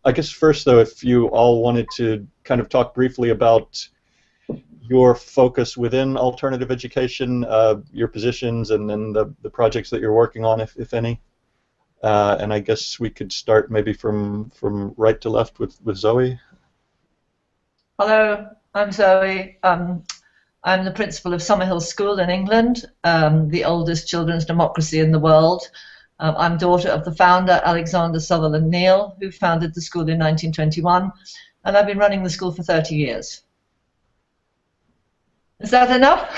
I guess first, though, if you all wanted to kind of talk briefly about your focus within alternative education, your positions, and then the projects that you're working on, if any. And I guess we could start maybe from right to left with Zoe. Hello, I'm Zoe. I'm the principal of Summerhill School in England, the oldest children's democracy in the world. I'm daughter of the founder, Alexander Sutherland Neal, who founded the school in 1921, and I've been running the school for 30 years. Is that enough?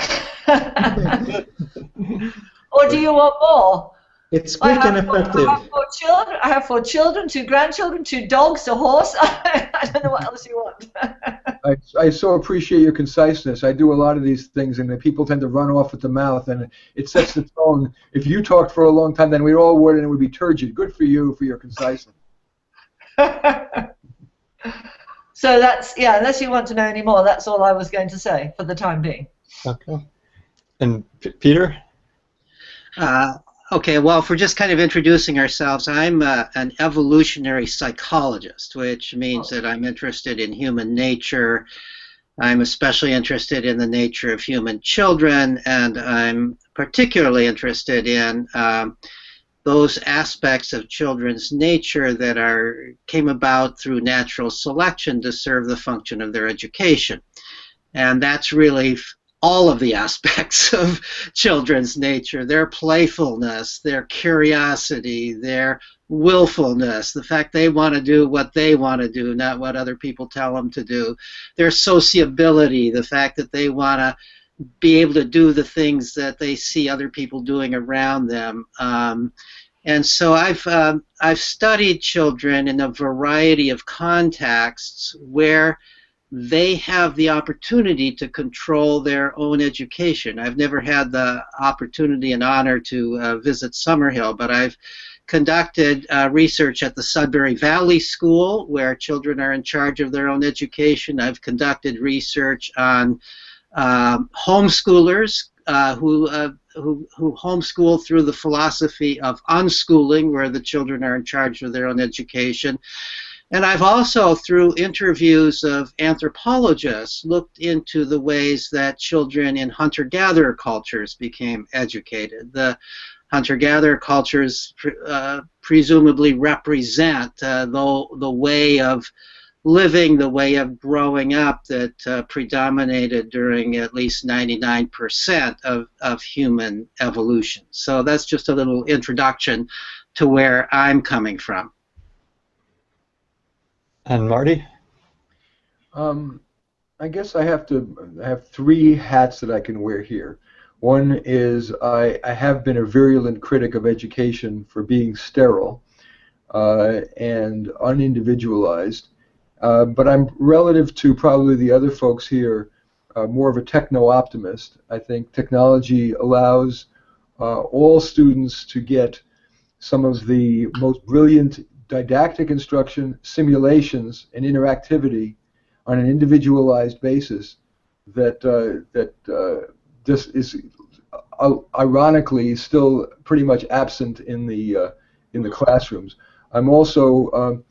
Or do you want more? It's quick and effective. I have 4 children, 2 grandchildren, 2 dogs, a horse. I don't know what else you want. I so appreciate your conciseness. I do a lot of these things, and the people tend to run off at the mouth, and it sets the tone. If you talked for a long time, then we all would, and it would be turgid. Good for you for your conciseness. So that's, yeah, unless you want to know any more, that's all I was going to say for the time being. Okay. And Peter? Okay, well, for just kind of introducing ourselves, I'm an evolutionary psychologist, which means that I'm interested in human nature. I'm especially interested in the nature of human children, and I'm particularly interested in those aspects of children's nature that came about through natural selection to serve the function of their education. And that's really all of the aspects of children's nature, their playfulness, their curiosity, their willfulness, the fact they want to do what they want to do, not what other people tell them to do, their sociability, the fact that they want to be able to do the things that they see other people doing around them. And so I've studied children in a variety of contexts where they have the opportunity to control their own education. I've never had the opportunity and honor to visit Summerhill, but I've conducted research at the Sudbury Valley School, where children are in charge of their own education. I've conducted research on homeschoolers who homeschool through the philosophy of unschooling, where the children are in charge of their own education. And I've also, through interviews of anthropologists, looked into the ways that children in hunter-gatherer cultures became educated. The hunter-gatherer cultures presumably represent the way of living, the way of growing up that predominated during at least 99% of human evolution. So that's just a little introduction to where I'm coming from. And Marty? I guess I have 3 hats that I can wear here. One is I have been a virulent critic of education for being sterile and unindividualized, but I'm, relative to probably the other folks here, more of a techno-optimist. I think technology allows all students to get some of the most brilliant didactic instruction, simulations, and interactivity on an individualized basis that just is ironically still pretty much absent in the classrooms. I'm also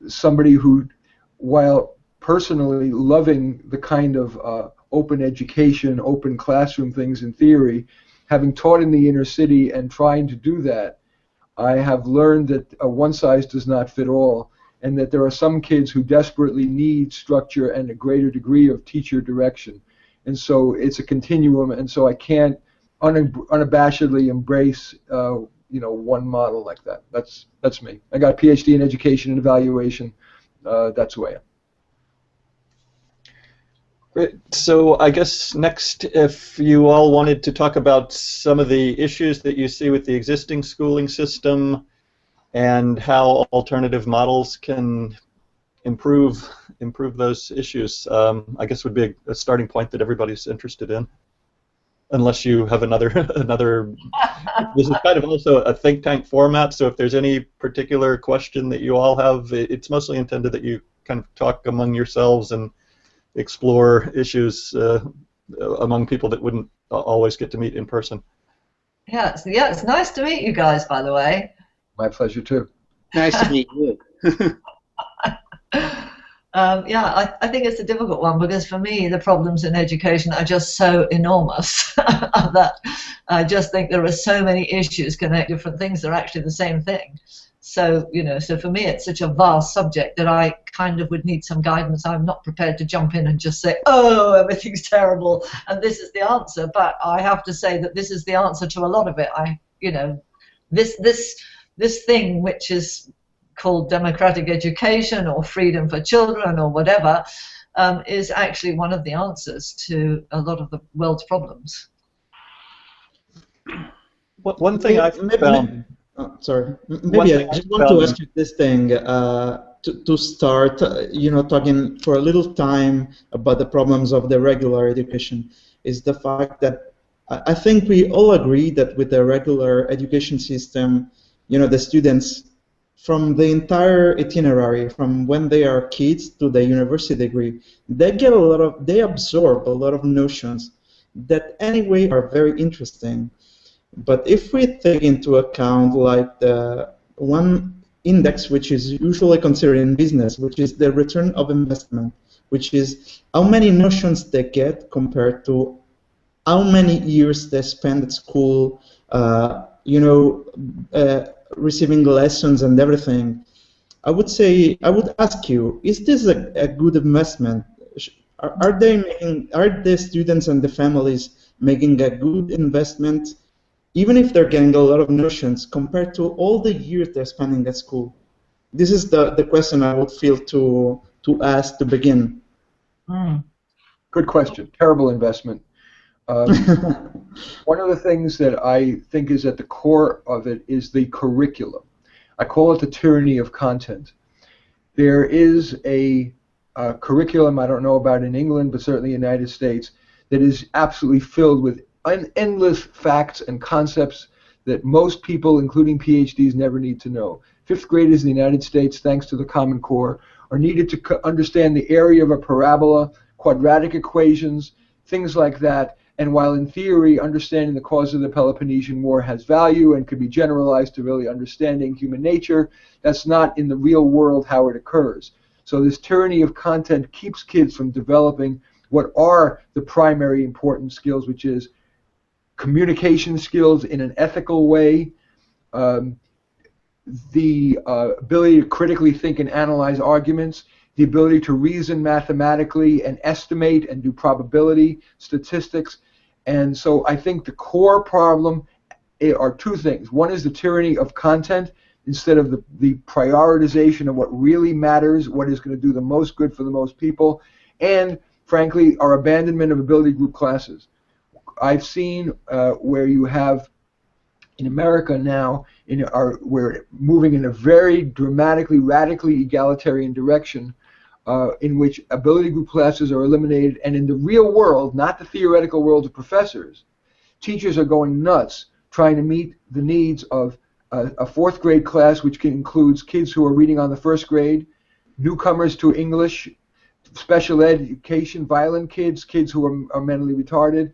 somebody who, while personally loving the kind of open education, open classroom things in theory, having taught in the inner city and trying to do that, I have learned that one size does not fit all, and that there are some kids who desperately need structure and a greater degree of teacher direction. And so it's a continuum, and so I can't unabashedly embrace one model like that. That's me. I got a PhD in education and evaluation. That's who I am. Great. So I guess next, if you all wanted to talk about some of the issues that you see with the existing schooling system and how alternative models can improve those issues, I guess would be a starting point that everybody's interested in. Unless you have another this is kind of also a think tank format, so if there's any particular question that you all have, it's mostly intended that you kind of talk among yourselves and explore issues among people that wouldn't always get to meet in person. Yeah, it's nice to meet you guys, by the way. My pleasure too. Nice to meet you. Yeah, I think it's a difficult one because for me the problems in education are just so enormous that I just think there are so many issues connected to different things that are actually the same thing. So, so for me it's such a vast subject that I kind of would need some guidance. I'm not prepared to jump in and just say, oh, everything's terrible and this is the answer. But I have to say that this is the answer to a lot of it. This thing which is called democratic education or freedom for children or whatever, is actually one of the answers to a lot of the world's problems. One thing I found... sorry. Maybe I just want to ask you this thing to start, talking for a little time about the problems of the regular education, is the fact that I think we all agree that with the regular education system, the students from the entire itinerary, from when they are kids to the university degree, they absorb a lot of notions that anyway are very interesting. But if we take into account like the one index which is usually considered in business, which is the return of investment, which is how many notions they get compared to how many years they spend at school, receiving lessons and everything, I would ask you, is this a good investment? Are the students and the families making a good investment, even if they're getting a lot of notions compared to all the years they're spending at school? This is the question I would feel to ask to begin. Good question. Terrible investment. One of the things that I think is at the core of it is the curriculum. I call it the tyranny of content. There is a curriculum, I don't know about in England, but certainly in the United States, that is absolutely filled with endless facts and concepts that most people, including PhDs, never need to know. Fifth graders in the United States, thanks to the Common Core, are needed to understand the area of a parabola, quadratic equations, things like that. And while in theory, understanding the cause of the Peloponnesian War has value and could be generalized to really understanding human nature, that's not in the real world how it occurs. So this tyranny of content keeps kids from developing what are the primary important skills, which is communication skills in an ethical way, the ability to critically think and analyze arguments, the ability to reason mathematically and estimate and do probability, statistics. And so I think the core problem are two things. One is the tyranny of content instead of the prioritization of what really matters, what is going to do the most good for the most people, and frankly, our abandonment of ability group classes. I've seen where you have in America now, we're moving in a very dramatically, radically egalitarian direction in which ability group classes are eliminated, and in the real world, not the theoretical world of professors, teachers are going nuts trying to meet the needs of a fourth grade class, which includes kids who are reading on the first grade, newcomers to English, special education, violent kids, kids who are mentally retarded.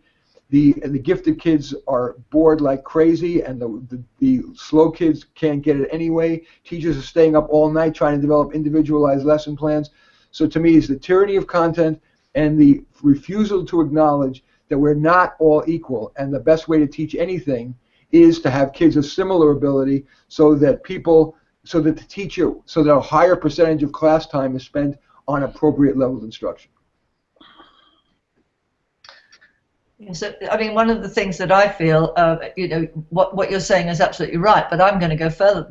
The gifted kids are bored like crazy, and the slow kids can't get it anyway. Teachers are staying up all night trying to develop individualized lesson plans. So to me, it's the tyranny of content and the refusal to acknowledge that we're not all equal, and the best way to teach anything is to have kids of similar ability so that a higher percentage of class time is spent on appropriate level of instruction. So, I mean, one of the things that I feel, what you're saying is absolutely right, but I'm going to go further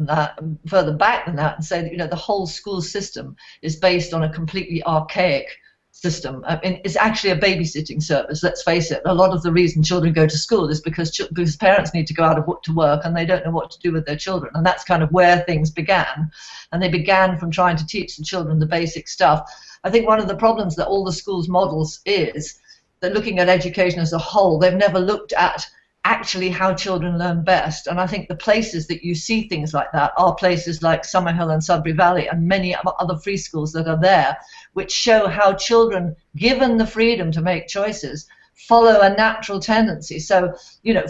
back than that, and say that, the whole school system is based on a completely archaic system. I mean, it's actually a babysitting service, let's face it. A lot of the reason children go to school is because parents need to go out to work and they don't know what to do with their children, and that's kind of where things began. And they began from trying to teach the children the basic stuff. I think one of the problems that all the schools models is that looking at education as a whole, they've never looked at actually how children learn best. And I think the places that you see things like that are places like Summerhill and Sudbury Valley and many other free schools that are there, which show how children, given the freedom to make choices, follow a natural tendency. So,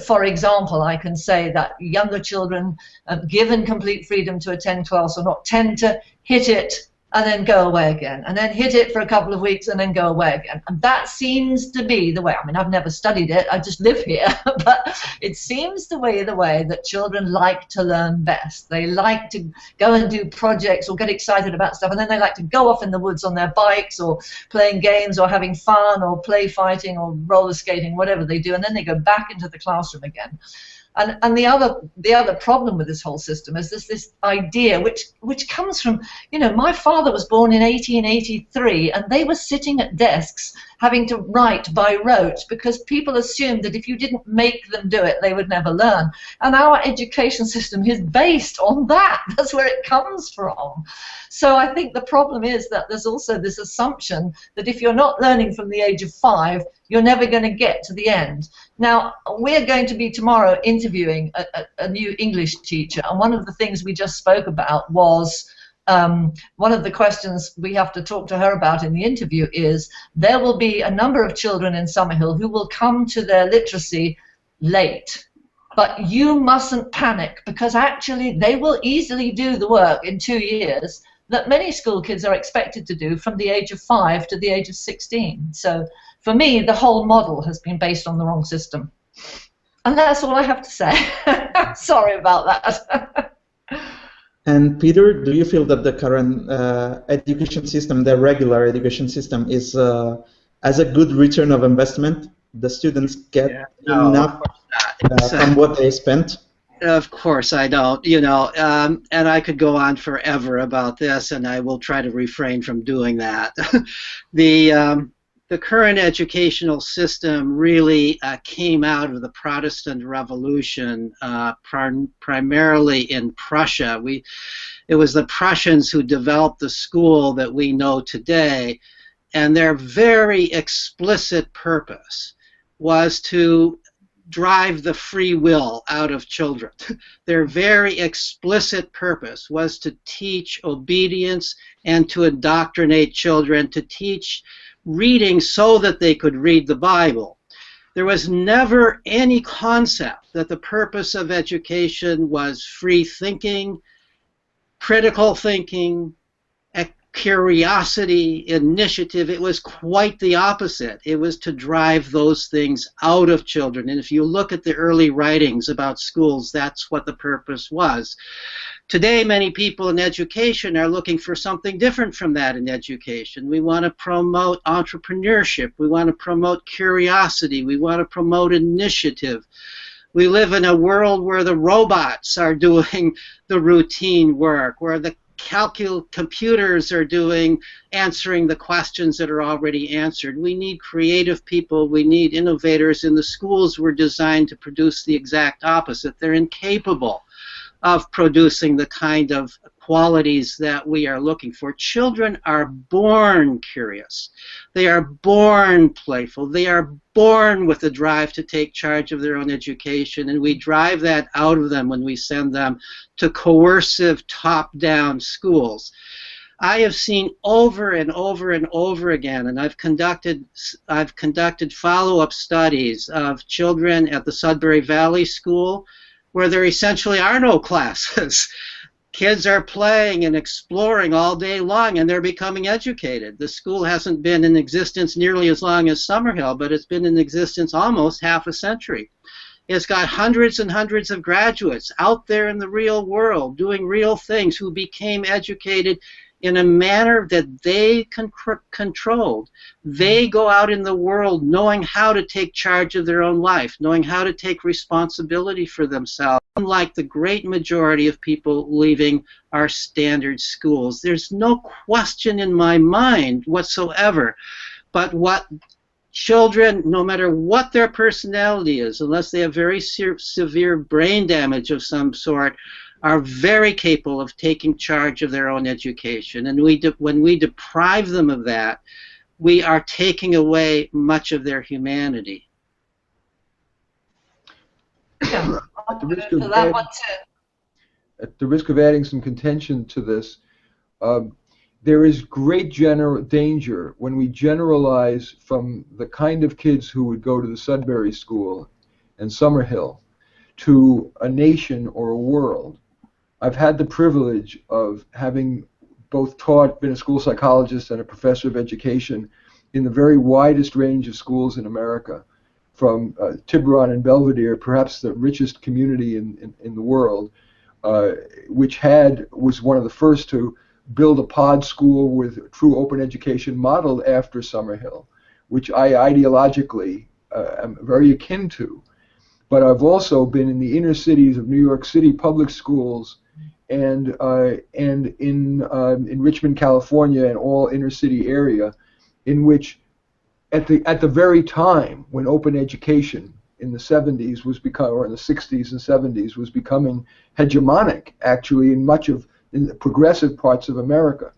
for example, I can say that younger children, given complete freedom to attend class or not, tend to hit it and then go away again, and then hit it for a couple of weeks and then go away again. And that seems to be the way. I mean, I've never studied it, I just live here, but it seems to be the way that children like to learn best. They like to go and do projects or get excited about stuff, and then they like to go off in the woods on their bikes or playing games or having fun or play fighting or roller skating, whatever they do, and then they go back into the classroom again. And the other problem with this whole system is this idea which comes from, you know, my father was born in 1883, and they were sitting at desks having to write by rote because people assumed that if you didn't make them do it, they would never learn. And our education system is based on that. That's where it comes from. So I think the problem is that there's also this assumption that if you're not learning from the age of 5, you're never going to get to the end. Now, we're going to be tomorrow interviewing a new English teacher, and one of the things we just spoke about was one of the questions we have to talk to her about in the interview is there will be a number of children in Summerhill who will come to their literacy late. But you mustn't panic, because actually they will easily do the work in 2 years that many school kids are expected to do from the age of 5 to the age of 16. So for me, the whole model has been based on the wrong system. And that's all I have to say. Sorry about that. And Peter, do you feel that the current education system, the regular education system, is as a good return of investment? The students get enough from what they spent? Of course I don't, you know, and I could go on forever about this, and I will try to refrain from doing that. The current educational system really came out of the Protestant Revolution, primarily in Prussia. It was the Prussians who developed the school that we know today, and their very explicit purpose was to drive the free will out of children. Their very explicit purpose was to teach obedience and to indoctrinate children, to teach reading so that they could read the Bible. There was never any concept that the purpose of education was free thinking, critical thinking, curiosity, initiative. It was quite the opposite. It was to drive those things out of children. And if you look at the early writings about schools, that's what the purpose was. Today, many people in education are looking for something different from that in education. We want to promote entrepreneurship. We want to promote curiosity. We want to promote initiative. We live in a world where the robots are doing the routine work, where the computers are answering the questions that are already answered. We need creative people. We need innovators. And the schools were designed to produce the exact opposite. They're incapable of producing the kind of qualities that we are looking for. Children are born curious. They are born playful. They are born with the drive to take charge of their own education, and we drive that out of them when we send them to coercive top-down schools. I have seen over and over and over again, and I've conducted follow-up studies of children at the Sudbury Valley School where there essentially are no classes. Kids are playing and exploring all day long, and they're becoming educated. The school hasn't been in existence nearly as long as Summerhill, but it's been in existence almost half a century. It's got hundreds and hundreds of graduates out there in the real world doing real things who became educated in a manner that they controlled. They go out in the world knowing how to take charge of their own life, knowing how to take responsibility for themselves. Unlike the great majority of people leaving our standard schools, there's no question in my mind whatsoever but what children, no matter what their personality is, unless they have very severe brain damage of some sort, are very capable of taking charge of their own education. And when we deprive them of that, we are taking away much of their humanity. Yeah, At the risk of adding some contention to this, there is great danger when we generalize from the kind of kids who would go to the Sudbury School and Summerhill to a nation or a world. I've had the privilege of having both taught, been a school psychologist and a professor of education in the very widest range of schools in America, from Tiburon and Belvedere, perhaps the richest community in the world, which was one of the first to build a pod school with true open education modeled after Summerhill, which I ideologically am very akin to. But I've also been in the inner cities of New York City public schools and in Richmond, California, and all inner city area, in which at the very time when open education in the 70s was or in the 60s and 70s was becoming hegemonic, actually, in the progressive parts of America.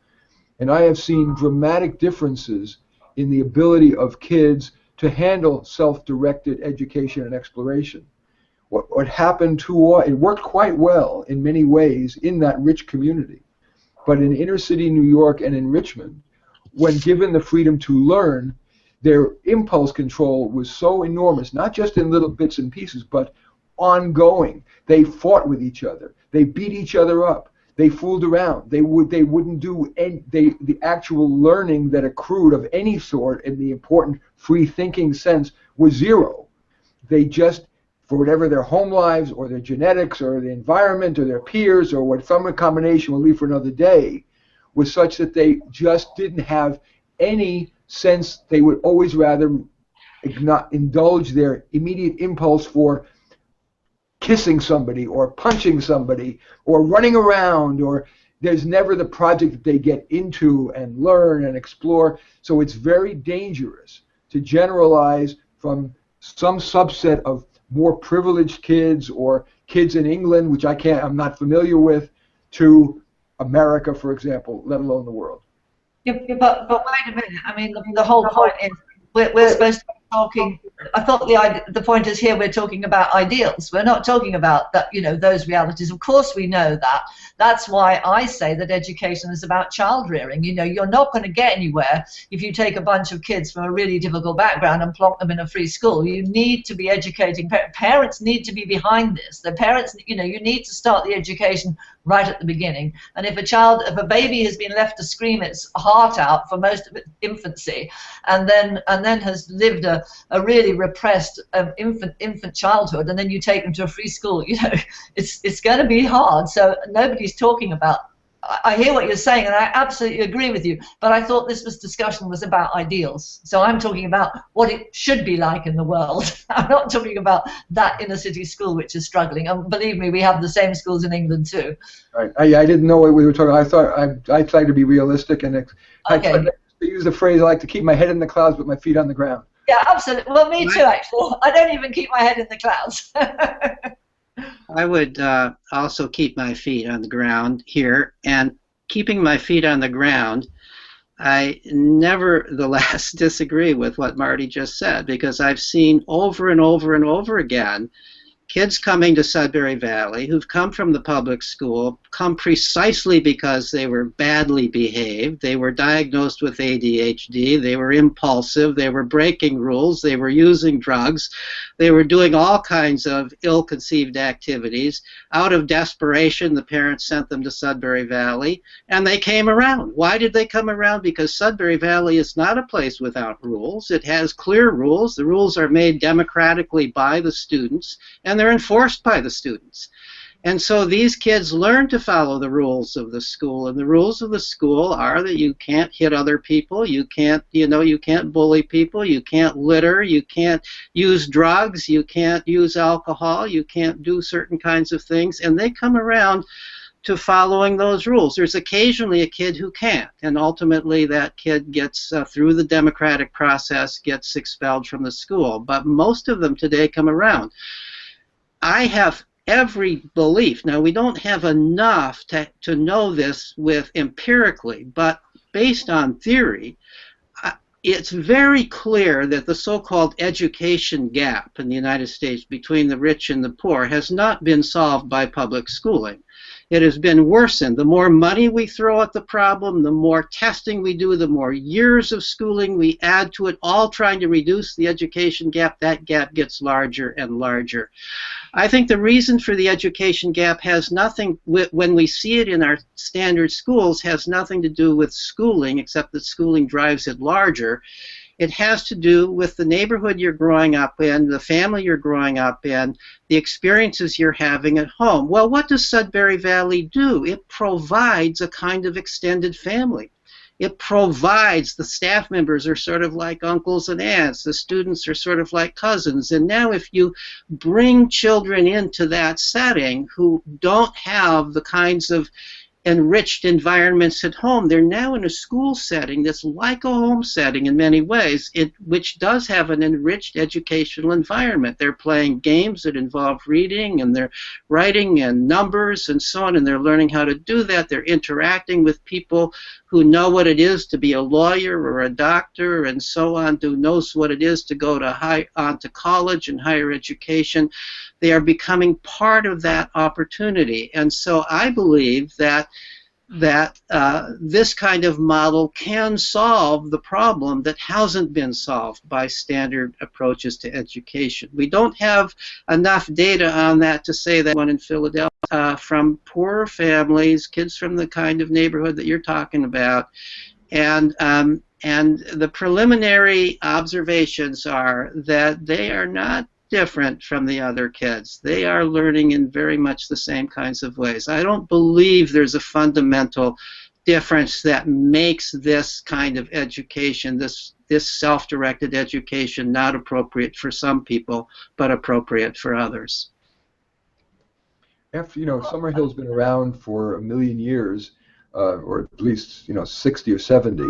And I have seen dramatic differences in the ability of kids to handle self-directed education and exploration. What happened it worked quite well in many ways in that rich community. But in inner city New York and in Richmond, when given the freedom to learn, their impulse control was so enormous, not just in little bits and pieces, but ongoing. They fought with each other. They beat each other up. They fooled around. They wouldn't do the actual learning that accrued of any sort in the important free thinking sense was zero. They just, for whatever their home lives or their genetics or the environment or their peers or what some combination will leave for another day, was such that they just didn't have any sense. They would always rather indulge their immediate impulse for kissing somebody or punching somebody or running around, or there's never the project that they get into and learn and explore. So it's very dangerous to generalize from some subset of more privileged kids or kids in England, which I'm not familiar with, to America, for example, let alone the world. Yeah, but wait a minute. I mean, the whole point is we're supposed to be talking. I thought the point is here we're talking about ideals. We're not talking about that, those realities. Of course we know that. That's why I say that education is about child rearing. You're not going to get anywhere if you take a bunch of kids from a really difficult background and plonk them in a free school. You need to be educating. Parents need to be behind this. The parents, you need to start the education right at the beginning. And if a baby has been left to scream its heart out for most of its infancy, and then has lived a really repressed infant childhood, and then you take them to a free school, it's going to be hard. So nobody's talking about. I hear what you're saying, and I absolutely agree with you. But I thought this discussion was about ideals. So I'm talking about what it should be like in the world. I'm not talking about that inner city school which is struggling. And believe me, we have the same schools in England too. Right. I didn't know what we were talking about. I thought I tried to be realistic, and I use the phrase I like to keep my head in the clouds but my feet on the ground. Yeah, absolutely. Well, me too, actually. I don't even keep my head in the clouds. I would also keep my feet on the ground here, and keeping my feet on the ground, I nevertheless disagree with what Marty just said, because I've seen over and over and over again kids coming to Sudbury Valley who've come from the public school, come precisely because they were badly behaved, they were diagnosed with ADHD, they were impulsive, they were breaking rules, they were using drugs, they were doing all kinds of ill-conceived activities. Out of desperation, the parents sent them to Sudbury Valley, and they came around. Why did they come around? Because Sudbury Valley is not a place without rules. It has clear rules. The rules are made democratically by the students, and they're enforced by the students. And so these kids learn to follow the rules of the school, and the rules of the school are that you can't hit other people, you can't bully people, you can't litter, you can't use drugs, you can't use alcohol, you can't do certain kinds of things, and they come around to following those rules. There's occasionally a kid who can't, and ultimately that kid gets through the democratic process, gets expelled from the school, but most of them today come around. I have every belief. Now, we don't have enough to know this with empirically, but based on theory, it's very clear that the so-called education gap in the United States between the rich and the poor has not been solved by public schooling. It has been worsened. The more money we throw at the problem, the more testing we do, the more years of schooling we add to it, all trying to reduce the education gap. That gap gets larger and larger. I think the reason for the education gap has nothing, when we see it in our standard schools, has nothing to do with schooling, except that schooling drives it larger. It has to do with the neighborhood you're growing up in, the family you're growing up in, the experiences you're having at home. Well, what does Sudbury Valley do? It provides a kind of extended family. It provides, the staff members are sort of like uncles and aunts, the students are sort of like cousins, and now if you bring children into that setting who don't have the kinds of enriched environments at home, they're now in a school setting that's like a home setting in many ways, which does have an enriched educational environment. They're playing games that involve reading, and they're writing and numbers and so on, and they're learning how to do that. They're interacting with people who know what it is to be a lawyer or a doctor and so on, who knows what it is to go on to college and higher education. They are becoming part of that opportunity. And so I believe that this kind of model can solve the problem that hasn't been solved by standard approaches to education. We don't have enough data on that to say that one in Philadelphia from poorer families, kids from the kind of neighborhood that you're talking about, and the preliminary observations are that they are not different from the other kids. They are learning in very much the same kinds of ways. I don't believe there's a fundamental difference that makes this kind of education, this self-directed education, not appropriate for some people, but appropriate for others. After, Summerhill's been around for 1 million years, or at least, 60 or 70.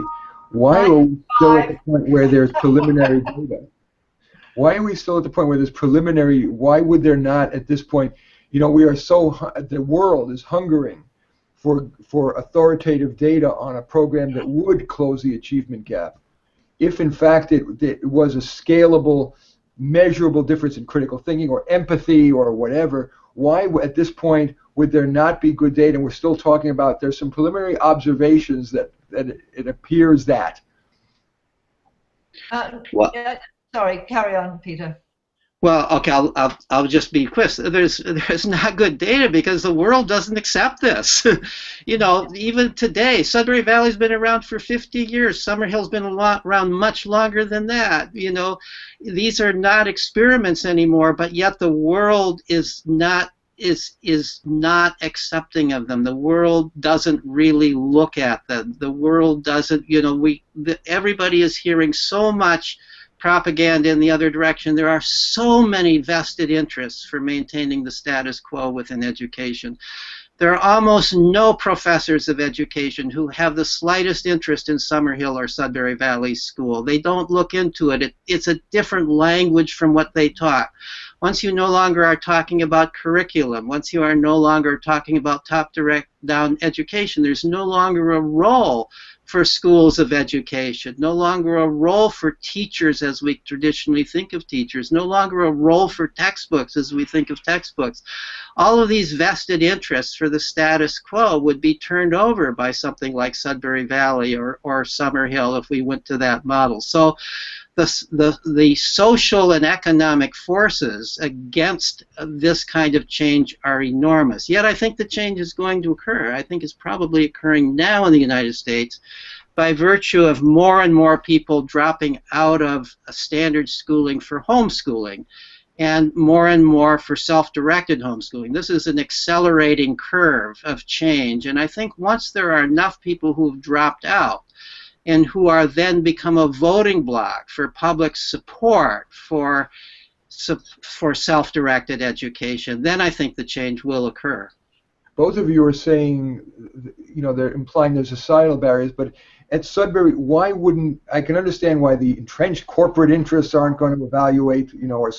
Why are we still at the point where there's preliminary data? Why are we still at the point where there's preliminary? Why would there not at this point? We are the world is hungering for authoritative data on a program that would close the achievement gap. If in fact it was a scalable, measurable difference in critical thinking or empathy or whatever, why at this point would there not be good data? And we're still talking about there's some preliminary observations that it appears that. Sorry, carry on, Peter. Well, okay, I'll just be quick. There's not good data because the world doesn't accept this. Even today, Sudbury Valley's been around for 50 years. Summerhill's been around much longer than that. These are not experiments anymore, but yet the world is not accepting of them. The world doesn't really look at them. The world doesn't. Everybody is hearing so much propaganda in the other direction. There are so many vested interests for maintaining the status quo within education. There are almost no professors of education who have the slightest interest in Summerhill or Sudbury Valley School. They don't look into it. It's a different language from what they taught. Once you no longer are talking about curriculum, once you are no longer talking about top-down education, there's no longer a role for schools of education, no longer a role for teachers as we traditionally think of teachers, no longer a role for textbooks as we think of textbooks. All of these vested interests for the status quo would be turned over by something like Sudbury Valley or Summerhill if we went to that model. So the social and economic forces against this kind of change are enormous. Yet I think the change is going to occur. I think it's probably occurring now in the United States by virtue of more and more people dropping out of standard schooling for homeschooling and more for self-directed homeschooling. This is an accelerating curve of change, and I think once there are enough people who have dropped out and who are then become a voting bloc for public support for self-directed education, then I think the change will occur. Both of you are saying, they're implying there's societal barriers, but at Sudbury, why wouldn't, I can understand why the entrenched corporate interests aren't going to evaluate, or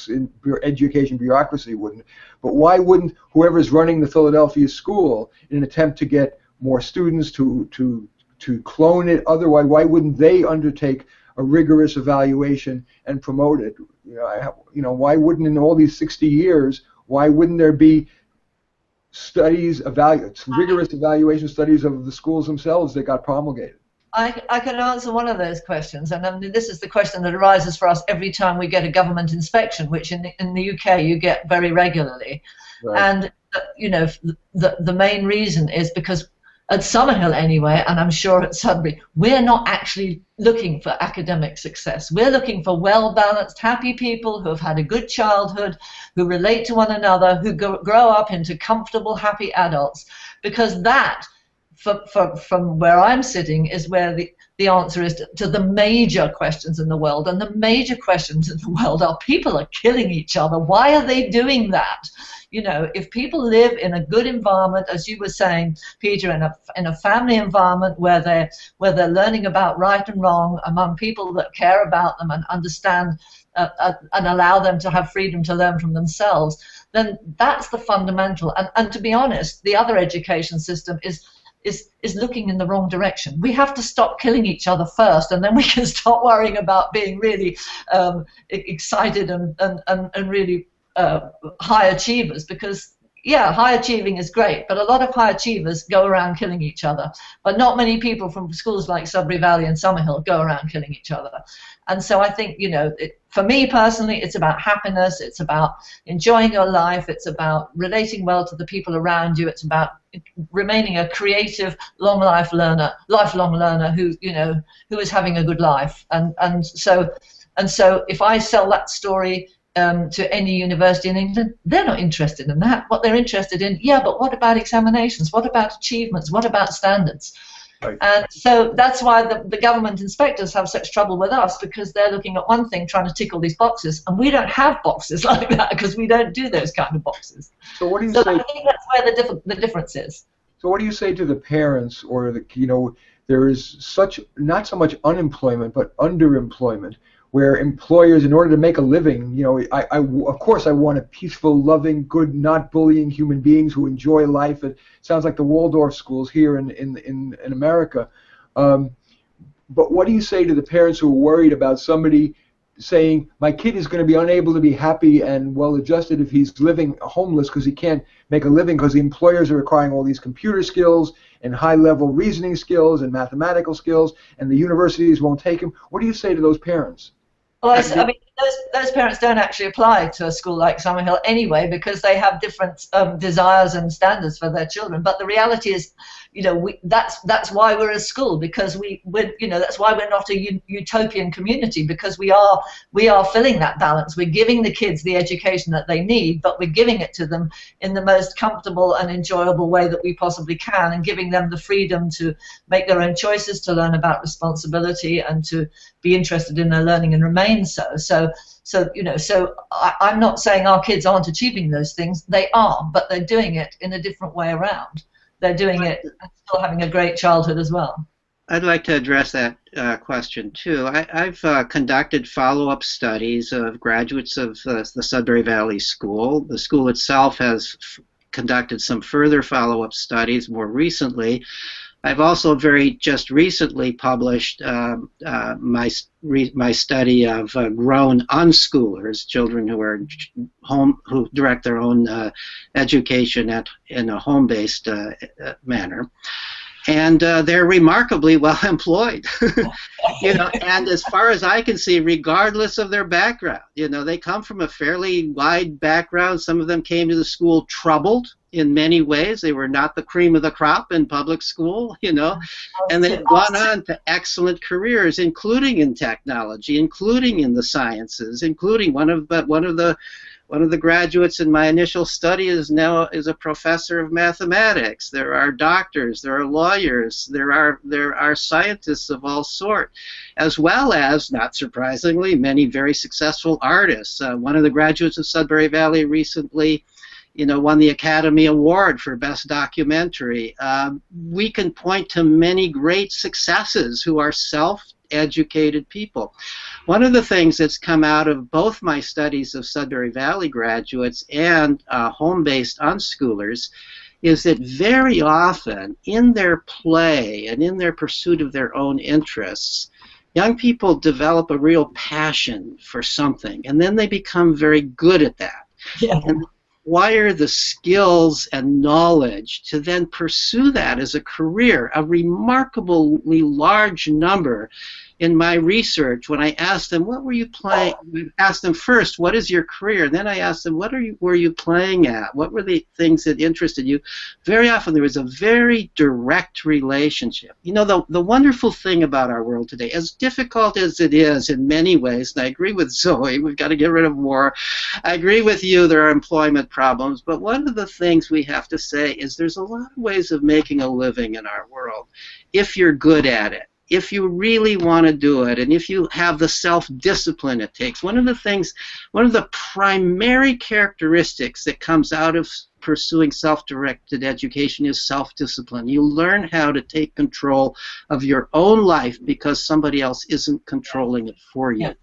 education bureaucracy wouldn't, but why wouldn't whoever's running the Philadelphia school, in an attempt to get more students to clone it, otherwise, why wouldn't they undertake a rigorous evaluation and promote it? Why wouldn't in all these 60 years, why wouldn't there be studies, rigorous evaluation studies of the schools themselves that got promulgated? I can answer one of those questions, and I mean, this is the question that arises for us every time we get a government inspection, which in the UK you get very regularly. Right. And you know, the main reason is because at Summerhill anyway, and I'm sure at Sudbury, we're not actually looking for academic success. We're looking for well-balanced, happy people who have had a good childhood, who relate to one another, who grow up into comfortable, happy adults, because that, from where I'm sitting, is where the answer is to the major questions in the world. And the major questions in the world are, people are killing each other. Why are they doing that? You know, if people live in a good environment, as you were saying, Peter, in a family environment where they're learning about right and wrong among people that care about them and understand and allow them to have freedom to learn from themselves, then that's the fundamental. And to be honest, the other education system is looking in the wrong direction. We have to stop killing each other first, and then we can start worrying about being really excited and really high achievers, because yeah, high achieving is great, but a lot of high achievers go around killing each other, but not many people from schools like Sudbury Valley and Summerhill go around killing each other. And so I think, you know, for me personally, it's about happiness, it's about enjoying your life, it's about relating well to the people around you, it's about remaining a creative, lifelong learner who, you know, who is having a good life. And so if I sell that story to any university in England, they're not interested in that. What they're interested in, yeah, but what about examinations? What about achievements? What about standards? Right. And so that's why the government inspectors have such trouble with us, because they're looking at one thing, trying to tick all these boxes, and we don't have boxes like that because we don't do those kind of boxes. So what do you say? I think that's where the difference is. So what do you say to the parents, or the, you know, there is such, not so much unemployment, but underemployment, where employers, in order to make a living, you know, of course I want a peaceful, loving, good, not bullying human beings who enjoy life. It sounds like the Waldorf schools here in America. But what do you say to the parents who are worried about somebody saying, my kid is going to be unable to be happy and well-adjusted if he's living homeless because he can't make a living because the employers are requiring all these computer skills and high-level reasoning skills and mathematical skills, and the universities won't take him? What do you say to those parents? Well, I mean, those parents don't actually apply to a school like Summerhill anyway, because they have different desires and standards for their children. But the reality is, you know, that's why we're a school, because we're you know, that's why we're not a utopian community, because we are filling that balance. We're giving the kids the education that they need, but we're giving it to them in the most comfortable and enjoyable way that we possibly can, and giving them the freedom to make their own choices, to learn about responsibility, and to be interested in their learning and remain so. So you know, so I'm not saying our kids aren't achieving those things. They are, but they're doing it in a different way around. They're doing it and still having a great childhood as well. I'd like to address that question too. I've conducted follow-up studies of graduates of the Sudbury Valley School. The school itself has conducted some further follow-up studies more recently. I've also just recently published my study of grown unschoolers, children who are who direct their own education in a home-based manner, and they're remarkably well employed. You know, and as far as I can see, regardless of their background, you know, they come from a fairly wide background. Some of them came to the school troubled in many ways. They were not the cream of the crop in public school, you know, and they've gone on to excellent careers, including in technology, including in the sciences, including one of the graduates in my initial study is a professor of mathematics. There are doctors, there are lawyers, there are scientists of all sorts, as well as, not surprisingly, many very successful artists. One of the graduates of Sudbury Valley recently, you know, won the Academy Award for Best Documentary. We can point to many great successes who are self-educated people. One of the things that's come out of both my studies of Sudbury Valley graduates and home-based unschoolers is that very often in their play and in their pursuit of their own interests, young people develop a real passion for something, and then they become very good at that. Yeah. And acquire the skills and knowledge to then pursue that as a career. A remarkably large number in my research, when I asked them, what were you playing? I asked them first, what is your career? Then I asked them, what were you playing at? What were the things that interested you? Very often there was a very direct relationship. You know, the wonderful thing about our world today, as difficult as it is in many ways, and I agree with Zoe, we've got to get rid of war. I agree with you, there are employment problems, but one of the things we have to say is there's a lot of ways of making a living in our world if you're good at it. If you really want to do it, and if you have the self-discipline it takes. One of the primary characteristics that comes out of pursuing self-directed education is self-discipline. You learn how to take control of your own life because somebody else isn't controlling it for you.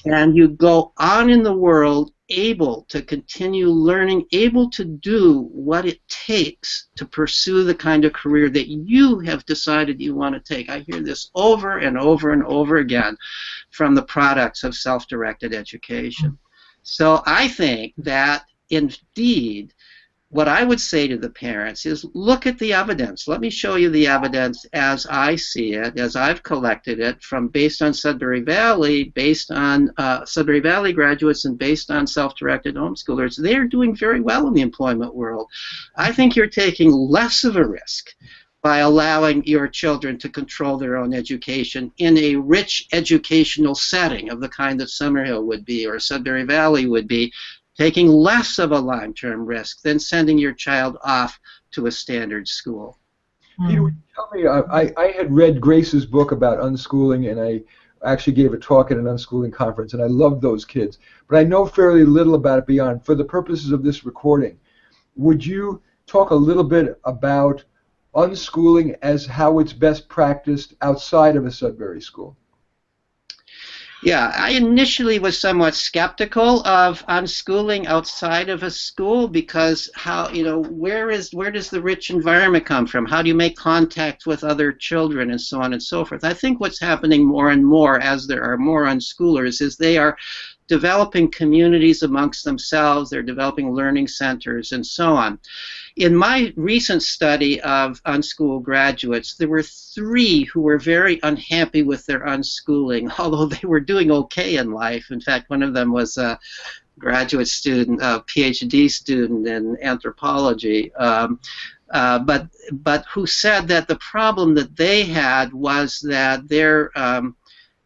And you go on in the world able to continue learning, able to do what it takes to pursue the kind of career that you have decided you want to take. I hear this over and over and over again from the products of self-directed education. So I think that indeed what I would say to the parents is look at the evidence. Let me show you the evidence as I see it, as I've collected it from based on Sudbury Valley, based on Sudbury Valley graduates, and based on self-directed homeschoolers. They're doing very well in the employment world. I think you're taking less of a risk by allowing your children to control their own education in a rich educational setting of the kind that Summerhill would be or Sudbury Valley would be, taking less of a long-term risk than sending your child off to a standard school. Peter, would you tell me, I had read Grace's book about unschooling, and I actually gave a talk at an unschooling conference, and I loved those kids. But I know fairly little about it beyond. For the purposes of this recording, would you talk a little bit about unschooling as how it's best practiced outside of a Sudbury school? Yeah, I initially was somewhat skeptical of unschooling outside of a school because how, you know, where does the rich environment come from? How do you make contact with other children and so on and so forth? I think what's happening more and more as there are more unschoolers is they are developing communities amongst themselves, they're developing learning centers and so on. In my recent study of unschooled graduates, there were 3 who were very unhappy with their unschooling, although they were doing okay in life. In fact, one of them was a graduate student, a PhD student in anthropology, but who said that the problem that they had was that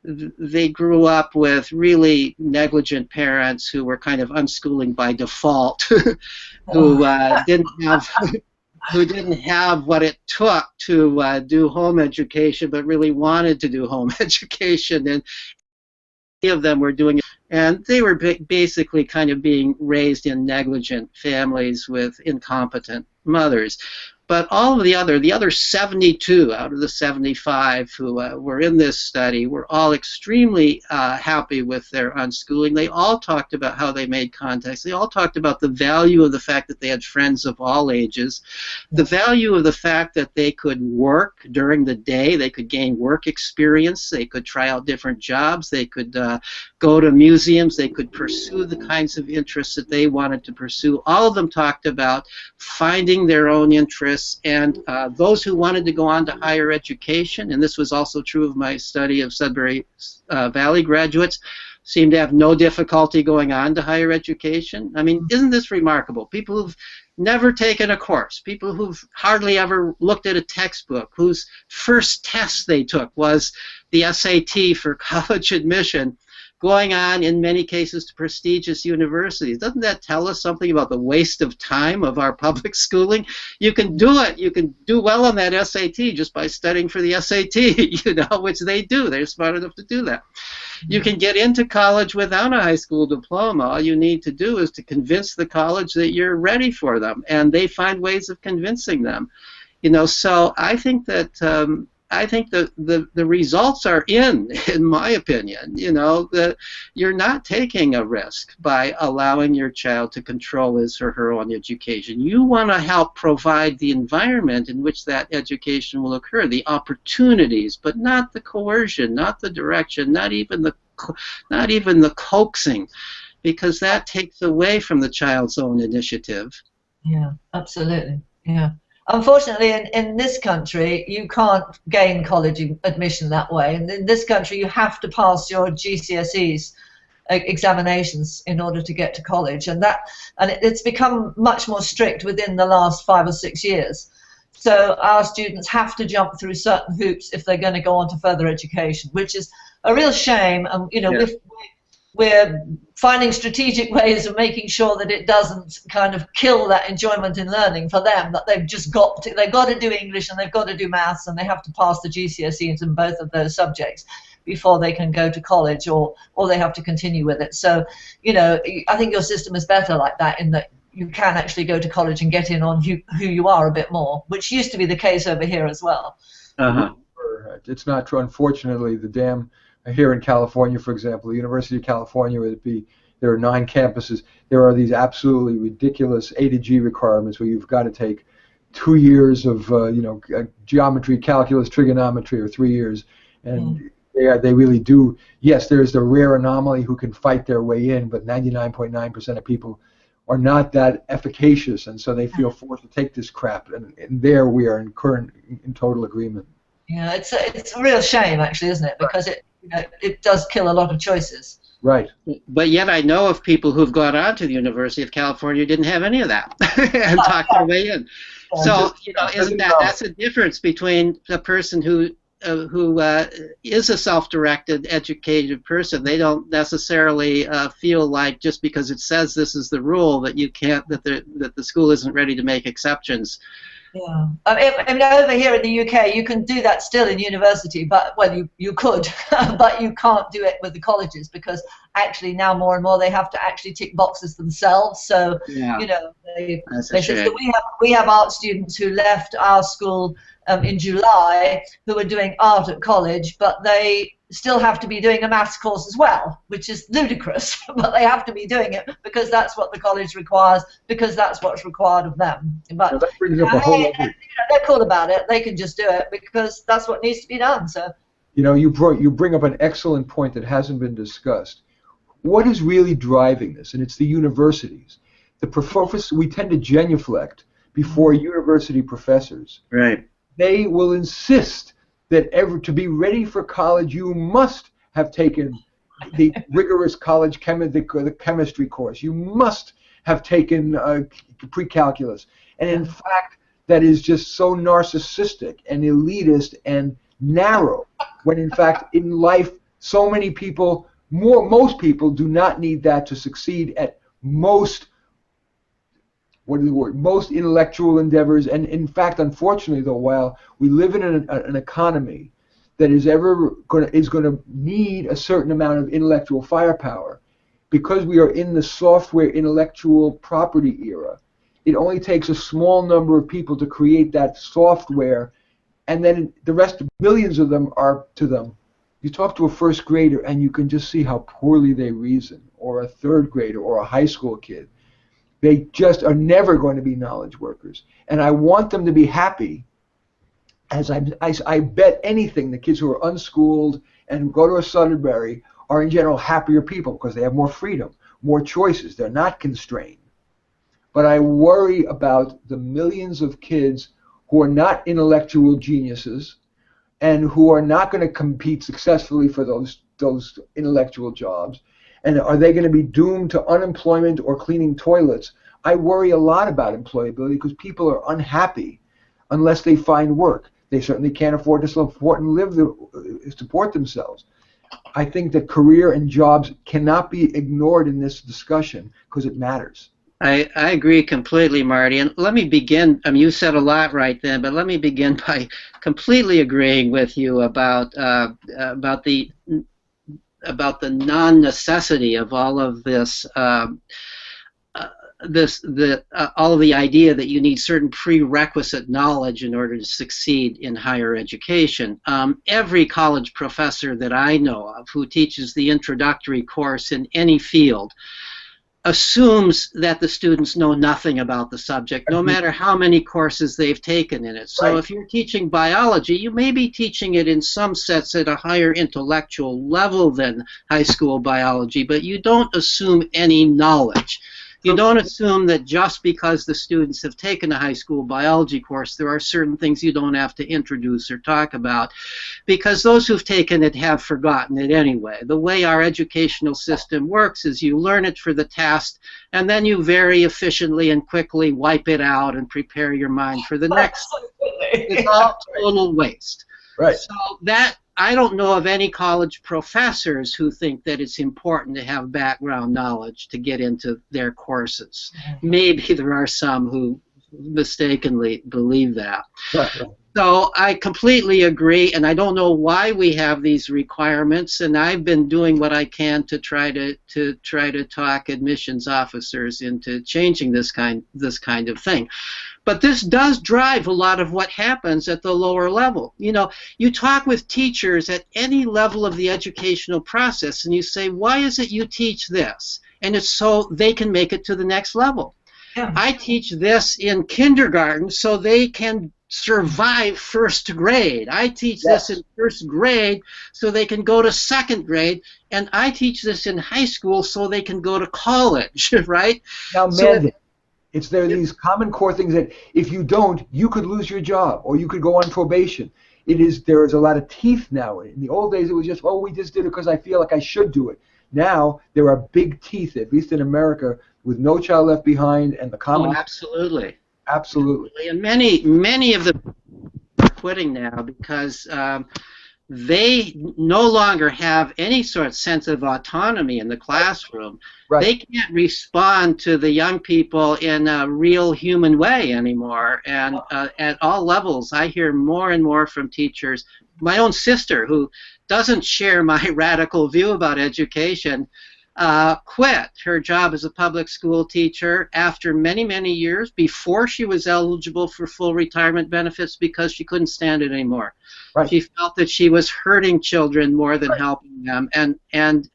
they grew up with really negligent parents who were kind of unschooling by default, who didn't have what it took to do home education, but really wanted to do home education, and many of them were doing it, and they were basically kind of being raised in negligent families with incompetent mothers. But all of the other 72 out of the 75 who were in this study were all extremely happy with their unschooling. They all talked about how they made contacts. They all talked about the value of the fact that they had friends of all ages, the value of the fact that they could work during the day, they could gain work experience, they could try out different jobs, they could go to museums, they could pursue the kinds of interests that they wanted to pursue. All of them talked about finding their own interests, and those who wanted to go on to higher education, and this was also true of my study of Sudbury Valley graduates, seemed to have no difficulty going on to higher education. I mean, isn't this remarkable? People who've never taken a course, people who've hardly ever looked at a textbook, whose first test they took was the SAT for college admission, going on in many cases to prestigious universities. Doesn't that tell us something about the waste of time of our public schooling? You can do it. You can do well on that SAT just by studying for the SAT, you know, which they do. They're smart enough to do that. You can get into college without a high school diploma. All you need to do is to convince the college that you're ready for them, and they find ways of convincing them. You know, so I think that the results are in my opinion, you know, that you're not taking a risk by allowing your child to control his or her own education. You want to help provide the environment in which that education will occur, the opportunities, but not the coercion, not the direction, not even the coaxing. because that takes away from the child's own initiative. Yeah, absolutely. Yeah. Unfortunately, in this country, you can't gain college admission that way. And in this country, you have to pass your GCSEs examinations in order to get to college, and it's become much more strict within the last 5 or 6 years. So our students have to jump through certain hoops if they're going to go on to further education, which is a real shame. And we're finding strategic ways of making sure that it doesn't kind of kill that enjoyment in learning for them, that they've got to do English and they've got to do maths and they have to pass the GCSEs in both of those subjects before they can go to college, or they have to continue with it. So, I think your system is better like that, in that you can actually go to college and get in on who you are a bit more, which used to be the case over here as well. Uh-huh. It's not true. Unfortunately, here in California, for example, the University of California, there are 9 campuses. There are these absolutely ridiculous A to G requirements where you've got to take 2 years of geometry, calculus, trigonometry, or 3 years, and they really do. Yes, there's the rare anomaly who can fight their way in, but 99.9% of people are not that efficacious, and so they feel forced to take this crap. And there we are in total agreement. Yeah, it's a real shame, actually, isn't it? Because it does kill a lot of choices. Right. But yet I know of people who've gone on to the University of California who didn't have any of that and talked their way in. So, that's a difference between the person who is a self-directed, educated person. They don't necessarily feel like just because it says this is the rule that that the school isn't ready to make exceptions. Yeah, I mean, over here in the UK, you can do that still in university, but you could, but you can't do it with the colleges, because actually now more and more they have to actually tick boxes themselves. So they say, so we have art students who left our school in July who are doing art at college, but they still have to be doing a maths course as well, which is ludicrous, but they have to be doing it because that's what the college requires, because that's what's required of them. But that brings up a whole they're cool about it. They can just do it because that's what needs to be done. So you bring up an excellent point that hasn't been discussed. What is really driving this? And it's the universities. We tend to genuflect before university professors. Right. They will insist that to be ready for college, you must have taken the rigorous college the chemistry course. You must have taken pre-calculus. And in fact, that is just so narcissistic and elitist and narrow, when in fact in life, so many people, most people do not need that to succeed at most intellectual endeavors. And in fact, unfortunately, though, while we live in an economy that is going to need a certain amount of intellectual firepower, because we are in the software intellectual property era, it only takes a small number of people to create that software, and then the rest, millions of them, are to them. You talk to a first grader and you can just see how poorly they reason, or a third grader, or a high school kid. They just are never going to be knowledge workers. And I want them to be happy, as I bet anything the kids who are unschooled and go to a Sudbury are in general happier people because they have more freedom, more choices. They're not constrained. But I worry about the millions of kids who are not intellectual geniuses and who are not going to compete successfully for those intellectual jobs. And are they going to be doomed to unemployment or cleaning toilets? I worry a lot about employability because people are unhappy unless they find work. They certainly can't afford to support themselves. I think that career and jobs cannot be ignored in this discussion because it matters. I agree completely, Marty. And let me begin. I mean, you said a lot right then, but let me begin by completely agreeing with you about the non-necessity of all of this, all of the idea that you need certain prerequisite knowledge in order to succeed in higher education. Every college professor that I know of who teaches the introductory course in any field assumes that the students know nothing about the subject, no matter how many courses they've taken in it. So if you're teaching biology, you may be teaching it in some sense at a higher intellectual level than high school biology, but you don't assume any knowledge. You don't assume that just because the students have taken a high school biology course, there are certain things you don't have to introduce or talk about, because those who've taken it have forgotten it anyway. The way our educational system works is you learn it for the test, and then you very efficiently and quickly wipe it out and prepare your mind for the next. It's all total waste. Right. So that, I don't know of any college professors who think that it's important to have background knowledge to get into their courses. Maybe there are some who mistakenly believe that. So I completely agree, and I don't know why we have these requirements, and I've been doing what I can to try to talk admissions officers into changing this kind of thing. But this does drive a lot of what happens at the lower level. You know, you talk with teachers at any level of the educational process, and you say, why is it you teach this? And it's so they can make it to the next level. Yeah. I teach this in kindergarten so they can survive first grade. I teach this in first grade so they can go to second grade, and I teach this in high school so they can go to college, right? Now, mandate. There are these common core things that if you don't, you could lose your job or you could go on probation. There is a lot of teeth now. In the old days, it was just, oh, we just did it because I feel like I should do it. Now, there are big teeth, at least in America, with No Child Left Behind and the common... Oh, absolutely. Absolutely. And many of them are quitting now because they no longer have any sort of sense of autonomy in the classroom. Right. They can't respond to the young people in a real human way anymore. And at all levels, I hear more and more from teachers. My own sister, who doesn't share my radical view about education, quit her job as a public school teacher after many, many years before she was eligible for full retirement benefits because she couldn't stand it anymore. Right. She felt that she was hurting children more than helping them, and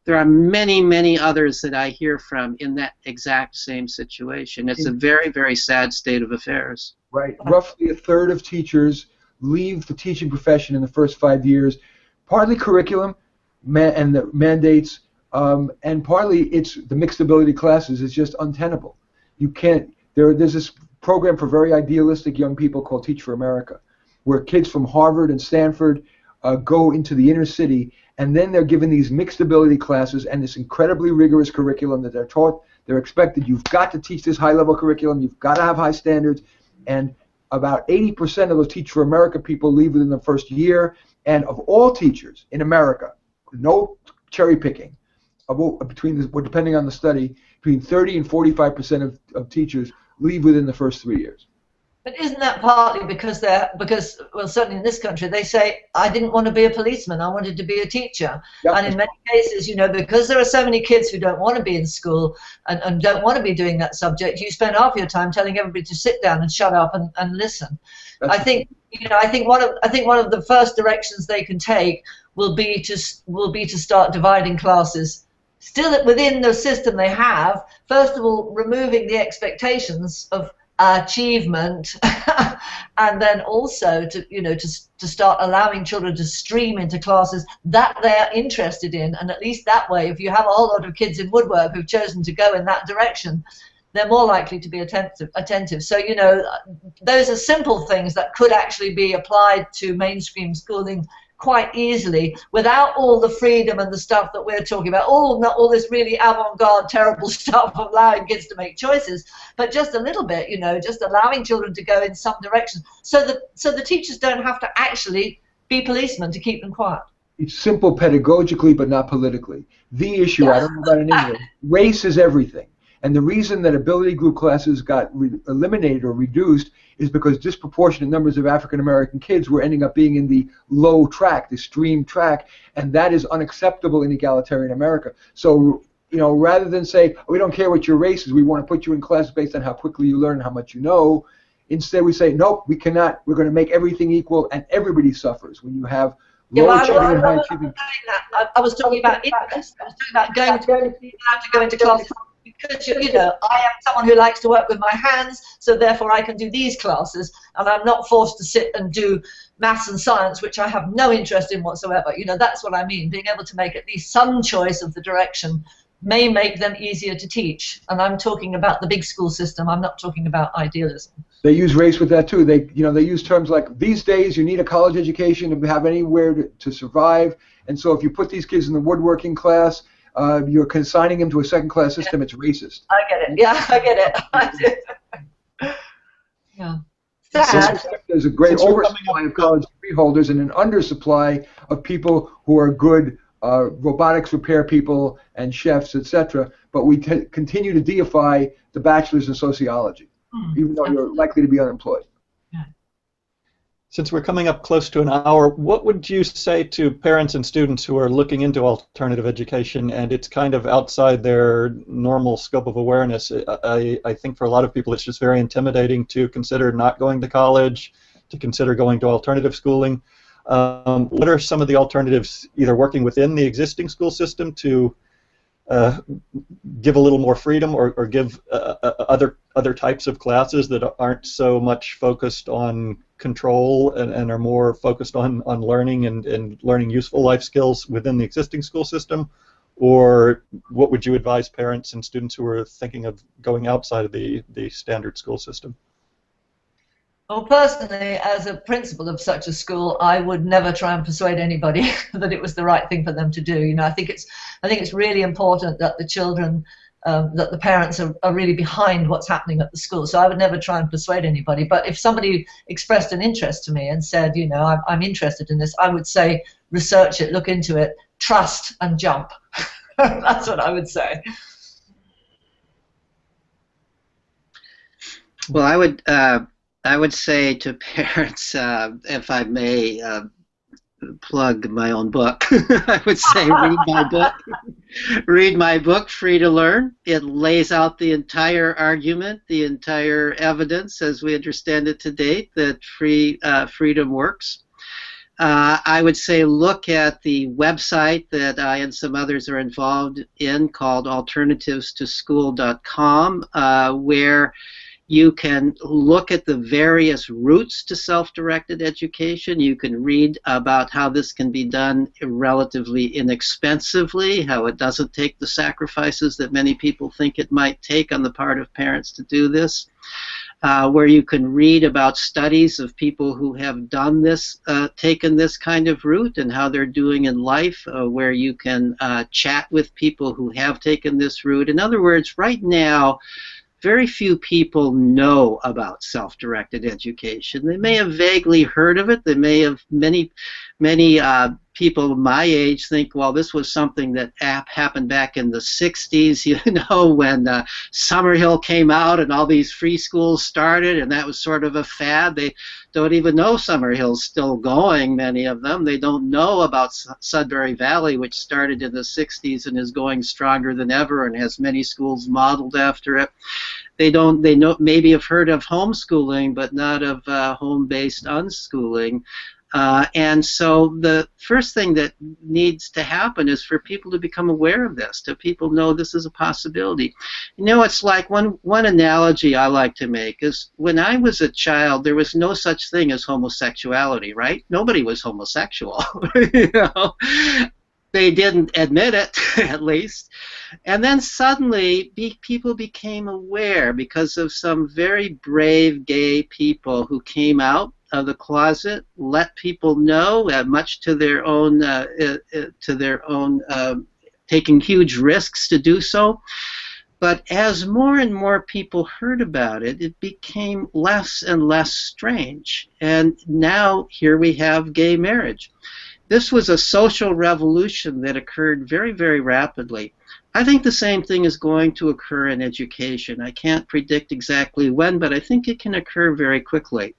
there are many, many others that I hear from in that exact same situation. It's a very, very sad state of affairs. Right. Roughly a third of teachers leave the teaching profession in the first 5 years, partly curriculum and the mandates, and partly it's the mixed ability classes is just untenable. You can't. There's this program for very idealistic young people called Teach for America, where kids from Harvard and Stanford go into the inner city, and then they're given these mixed ability classes and this incredibly rigorous curriculum that they're taught. They're expected, you've got to teach this high-level curriculum, you've got to have high standards, and about 80% of those Teach for America people leave within the first year, and of all teachers in America, no cherry picking, depending on the study, between 30 and 45% of teachers leave within the first 3 years. But isn't that partly because well, certainly in this country, they say, I didn't want to be a policeman, I wanted to be a teacher. Yep. And in many cases, you know, because there are so many kids who don't want to be in school and don't want to be doing that subject, you spend half your time telling everybody to sit down and shut up and listen. I think one of the first directions they can take will be to start dividing classes. Still within the system they have, first of all, removing the expectations of achievement, and then also to start allowing children to stream into classes that they're interested in, and at least that way, if you have a whole lot of kids in woodwork who've chosen to go in that direction, they're more likely to be attentive. So, you know, those are simple things that could actually be applied to mainstream schooling quite easily without all the freedom and the stuff that we're talking about, all this really avant-garde, terrible stuff of allowing kids to make choices, but just a little bit, you know, just allowing children to go in some direction so the teachers don't have to actually be policemen to keep them quiet. It's simple pedagogically, but not politically. The issue, I don't know about it anyway, race is everything. And the reason that ability group classes got eliminated or reduced is because disproportionate numbers of African-American kids were ending up being in the low track, the stream track, and that is unacceptable in egalitarian America. So, you know, rather than say, we don't care what your race is, we want to put you in classes based on how quickly you learn and how much you know, instead we say, nope, we cannot, we're going to make everything equal, and everybody suffers when you have low achieving and high achieving. I was talking about interest. I was talking about going to go into classes because you know, I am someone who likes to work with my hands, so therefore I can do these classes, and I'm not forced to sit and do maths and science, which I have no interest in whatsoever. You know, that's what I mean. Being able to make at least some choice of the direction may make them easier to teach. And I'm talking about the big school system. I'm not talking about idealism. They use race with that too. They use terms like, these days you need a college education to have anywhere to survive. And so if you put these kids in the woodworking class, you're consigning them to a second-class system. It's racist. I get it. Yeah, I get it. Yeah. Sad. There's a great oversupply of college degree holders and an undersupply of people who are good robotics repair people and chefs, etc. But we continue to deify the bachelors in sociology, even though you're likely to be unemployed. Since we're coming up close to an hour, what would you say to parents and students who are looking into alternative education and it's kind of outside their normal scope of awareness? I think for a lot of people it's just very intimidating to consider not going to college, to consider going to alternative schooling. What are some of the alternatives, either working within the existing school system to give a little more freedom, or give other types of classes that aren't so much focused on control and are more focused on learning and learning useful life skills within the existing school system? Or what would you advise parents and students who are thinking of going outside of the standard school system? Well, personally, as a principal of such a school, I would never try and persuade anybody that it was the right thing for them to do. You know, I think it's really important that the children, that the parents are really behind what's happening at the school. So I would never try and persuade anybody. But if somebody expressed an interest to me and said, you know, I'm interested in this, I would say, research it, look into it, trust, and jump. That's what I would say. Well, I would say to parents, if I may plug my own book, I would say read my book. Read my book, Free to Learn. It lays out the entire argument, the entire evidence as we understand it to date that freedom works. I would say look at the website that I and some others are involved in called alternativestoschool.com, where you can look at the various routes to self-directed education. You can read about how this can be done relatively inexpensively, how it doesn't take the sacrifices that many people think it might take on the part of parents to do this. Where you can read about studies of people who have done this, taken this kind of route and how they're doing in life, where you can chat with people who have taken this route. In other words, right now, very few people know about self-directed education. They may have vaguely heard of it. They may have, many people my age think, well, this was something that happened back in the 60s, you know, when Summerhill came out and all these free schools started, and that was sort of a fad. They don't even know Summerhill's still going, many of them. They don't know about Sudbury Valley, which started in the 60s and is going stronger than ever and has many schools modeled after it. They maybe have heard of homeschooling, but not of home-based unschooling. And so the first thing that needs to happen is for people to become aware of this, to people know this is a possibility. You know, it's like one analogy I like to make is when I was a child, there was no such thing as homosexuality, right? Nobody was homosexual, you know. They didn't admit it, at least. And then suddenly people became aware because of some very brave gay people who came out of the closet, let people know, much to their own taking huge risks to do so. But as more and more people heard about it, it became less and less strange. And now here we have gay marriage. This was a social revolution that occurred very, very rapidly. I think the same thing is going to occur in education. I can't predict exactly when, but I think it can occur very quickly.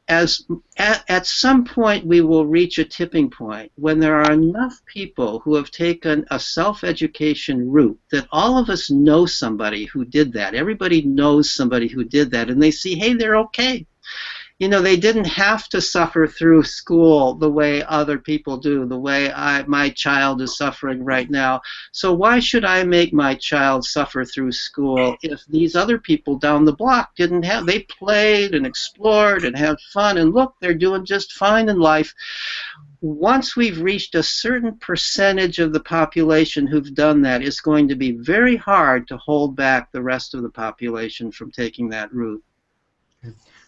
At some point we will reach a tipping point when there are enough people who have taken a self-education route that all of us know somebody who did that. Everybody knows somebody who did that, and they see, hey, they're okay. you know, they didn't have to suffer through school the way other people do, the way my child is suffering right now. So why should I make my child suffer through school if these other people down the block didn't have? They played and explored and had fun, and look, they're doing just fine in life. Once we've reached a certain percentage of the population who've done that, it's going to be very hard to hold back the rest of the population from taking that route.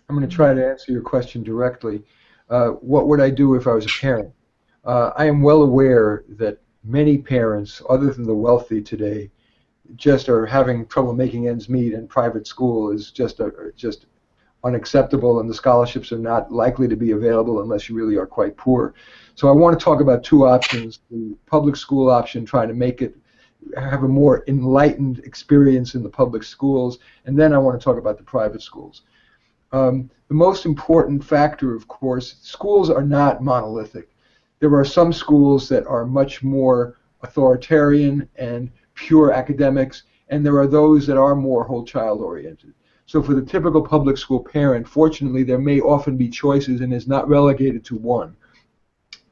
I'm going to try to answer your question directly. What would I do if I was a parent? I am well aware that many parents, other than the wealthy today, just are having trouble making ends meet, and private school is just unacceptable, and the scholarships are not likely to be available unless you really are quite poor. So I want to talk about two options: the public school option, trying to have a more enlightened experience in the public schools, and then I want to talk about the private schools. The most important factor, of course, schools are not monolithic. There are some schools that are much more authoritarian and pure academics, and there are those that are more whole child oriented. So for the typical public school parent, fortunately, there may often be choices and is not relegated to one.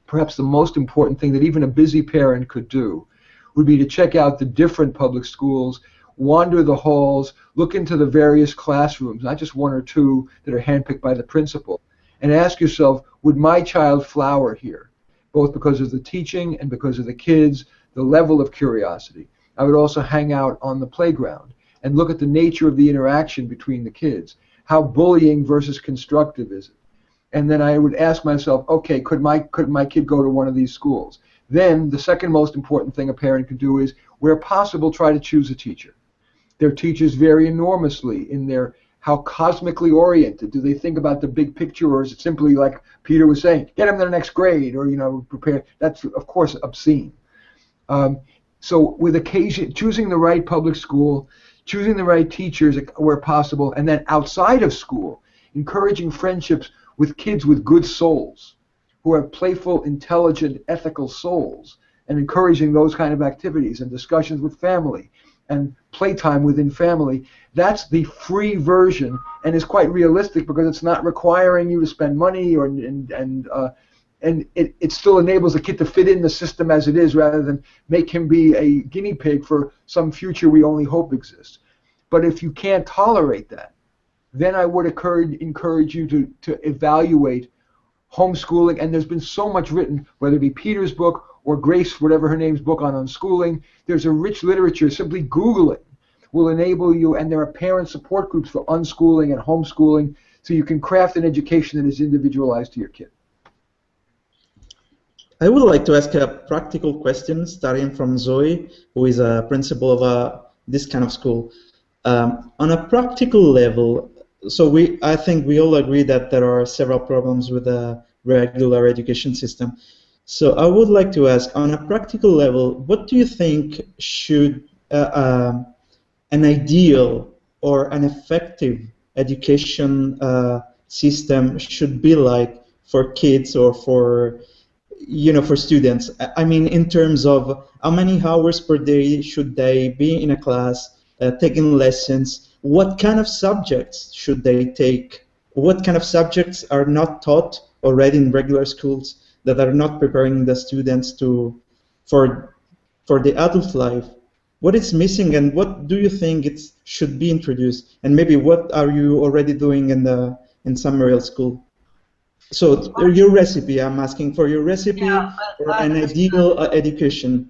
Perhaps the most important thing that even a busy parent could do would be to check out the different public schools, wander the halls, look into the various classrooms, not just one or two that are handpicked by the principal, and ask yourself, would my child flower here, both because of the teaching and because of the kids, the level of curiosity. I would also hang out on the playground and look at the nature of the interaction between the kids. How bullying versus constructive is it? And then I would ask myself, okay, could my kid go to one of these schools? Then the second most important thing a parent could do is, where possible, try to choose a teacher. Their teachers vary enormously in their how cosmically oriented. Do they think about the big picture, or is it simply like Peter was saying, get them to the next grade, or prepare? That's of course obscene. So with choosing the right public school, choosing the right teachers where possible, and then outside of school, encouraging friendships with kids with good souls, who have playful, intelligent, ethical souls, and encouraging those kind of activities and discussions with family and playtime within family. That's the free version, and is quite realistic because it's not requiring you to spend money, and it still enables the kid to fit in the system as it is, rather than make him be a guinea pig for some future we only hope exists. But if you can't tolerate that, then I would encourage you to evaluate homeschooling. And there's been so much written, whether it be Peter's book or Grace, whatever her name's book, on unschooling. There's a rich literature. Simply Googling will enable you, and there are parent support groups for unschooling and homeschooling, so you can craft an education that is individualized to your kid. I would like to ask a practical question, starting from Zoe, who is a principal of this kind of school. On a practical level, so I think we all agree that there are several problems with the regular education system. So I would like to ask, on a practical level, what do you think should an ideal or an effective education system should be like for kids or for students? I mean, in terms of how many hours per day should they be in a class, taking lessons? What kind of subjects should they take? What kind of subjects are not taught already in regular schools that are not preparing the students for the adult life? What is missing, and what do you think should be introduced? And maybe what are you already doing in Summerhill School? So your recipe, I'm asking for your recipe for an ideal education.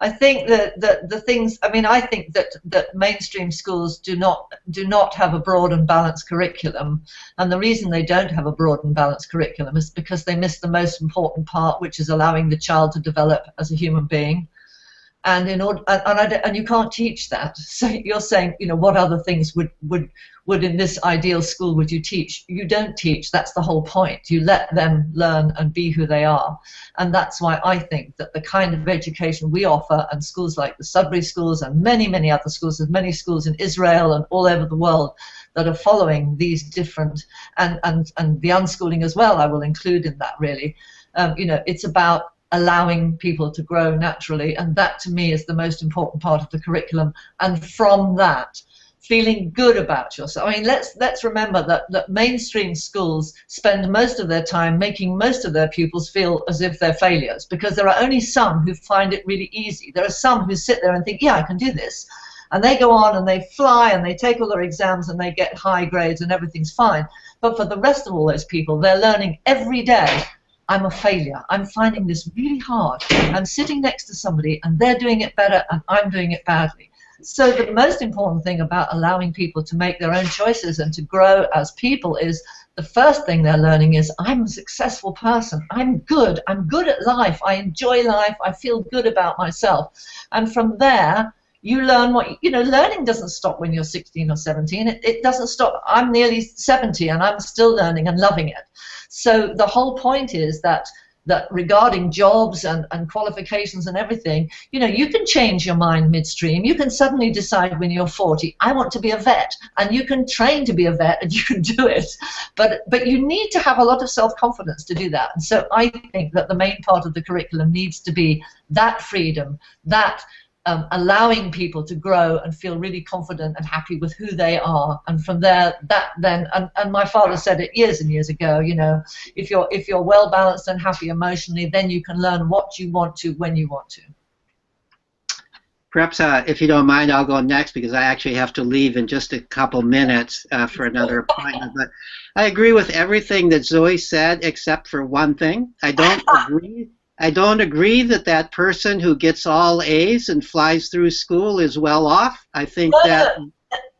I think that the things, I think that mainstream schools do not have a broad and balanced curriculum, and the reason they don't have a broad and balanced curriculum is because they miss the most important part, which is allowing the child to develop as a human being. And and you can't teach that. So you're saying, what other things would in this ideal school would you teach? You don't teach. That's the whole point. You let them learn and be who they are. And that's why I think that the kind of education we offer, and schools like the Sudbury schools and many, many other schools, there's many schools in Israel and all over the world that are following these different, and the unschooling as well, I will include in that, really. It's about allowing people to grow naturally, and that to me is the most important part of the curriculum. And from that, feeling good about yourself. I mean, let's remember that mainstream schools spend most of their time making most of their pupils feel as if they're failures, because there are only some who find it really easy. There are some who sit there and think, yeah, I can do this. And they go on and they fly and they take all their exams and they get high grades and everything's fine. But for the rest of all those people, they're learning every day, I'm a failure. I'm finding this really hard. I'm sitting next to somebody and they're doing it better and I'm doing it badly. So the most important thing about allowing people to make their own choices and to grow as people is the first thing they're learning is, I'm a successful person. I'm good at life. I enjoy life. I feel good about myself. And from there, you learn what, learning doesn't stop when you're 16 or 17. It doesn't stop. I'm nearly 70 and I'm still learning and loving it. So the whole point is that regarding jobs and qualifications and everything, you can change your mind midstream. You can suddenly decide when you're 40, I want to be a vet, and you can train to be a vet and you can do it. But you need to have a lot of self-confidence to do that. And so I think that the main part of the curriculum needs to be that freedom, that allowing people to grow and feel really confident and happy with who they are, and from there, and my father said it years and years ago, if you're well balanced and happy emotionally, then you can learn what you want to when you want to. Perhaps, if you don't mind, I'll go next because I actually have to leave in just a couple minutes for another appointment. But I agree with everything that Zoe said, except for one thing. I don't agree that that person who gets all A's and flies through school is well off. I think that...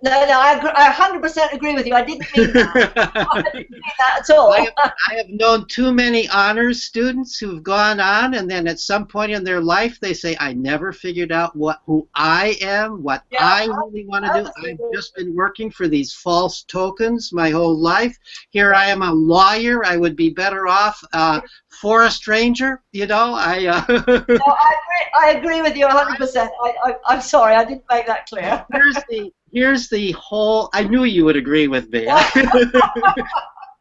No, I 100% agree with you. I didn't mean that. I didn't mean that at all. I have known too many honors students who've gone on, and then at some point in their life they say, I never figured out who I am, what I really want to do. I've just been working for these false tokens my whole life. Here I am a lawyer. I would be better off for a stranger, No, I agree with you 100%. I'm sorry, I didn't make that clear. Here's the whole. I knew you would agree with me.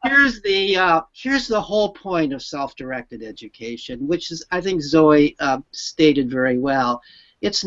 Here's the whole point of self-directed education, which is, I think Zoe stated very well. It's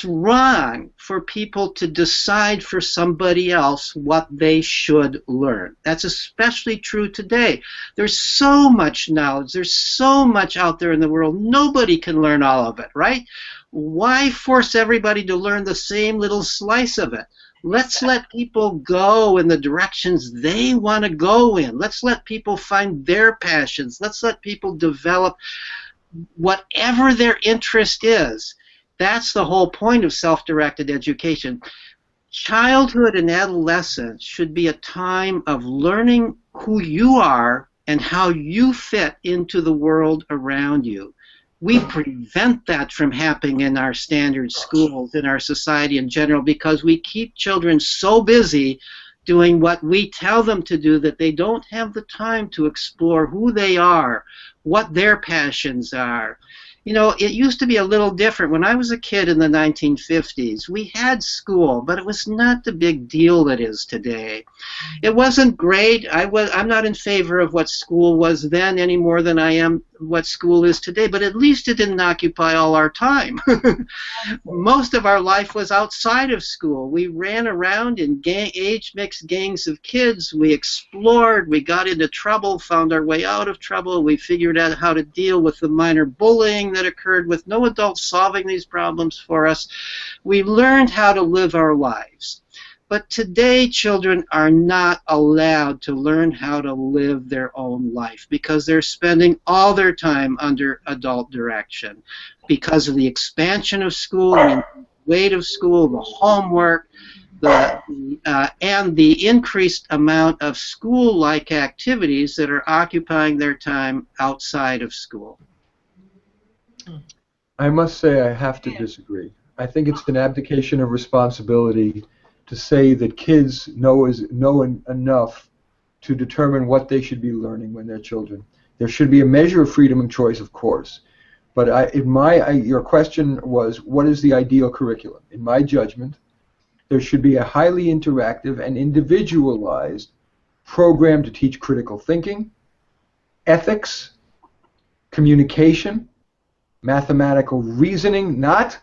wrong for people to decide for somebody else what they should learn. That's especially true today. There's so much knowledge. There's so much out there in the world. Nobody can learn all of it, right? Why force everybody to learn the same little slice of it? Let's let people go in the directions they want to go in. Let's let people find their passions. Let's let people develop whatever their interest is. That's the whole point of self-directed education. Childhood and adolescence should be a time of learning who you are and how you fit into the world around you. We prevent that from happening in our standard schools, in our society in general, because we keep children so busy doing what we tell them to do that they don't have the time to explore who they are, what their passions are. It used to be a little different. When I was a kid in the 1950s, we had school, but it was not the big deal it is today. It wasn't great. I'm not in favor of what school was then any more than I am what school is today, but at least it didn't occupy all our time. Most of our life was outside of school. We ran around in age-mixed gangs of kids. We explored. We got into trouble, found our way out of trouble. We figured out how to deal with the minor bullying that occurred with no adults solving these problems for us. We learned how to live our lives. But today, children are not allowed to learn how to live their own life because they're spending all their time under adult direction because of the expansion of school, the weight of school, the homework, and the increased amount of school-like activities that are occupying their time outside of school. I must say I have to disagree. I think it's an abdication of responsibility to say that kids know enough to determine what they should be learning when they're children. There should be a measure of freedom and choice, of course. But your question was, what is the ideal curriculum? In my judgment, there should be a highly interactive and individualized program to teach critical thinking, ethics, communication, mathematical reasoning, not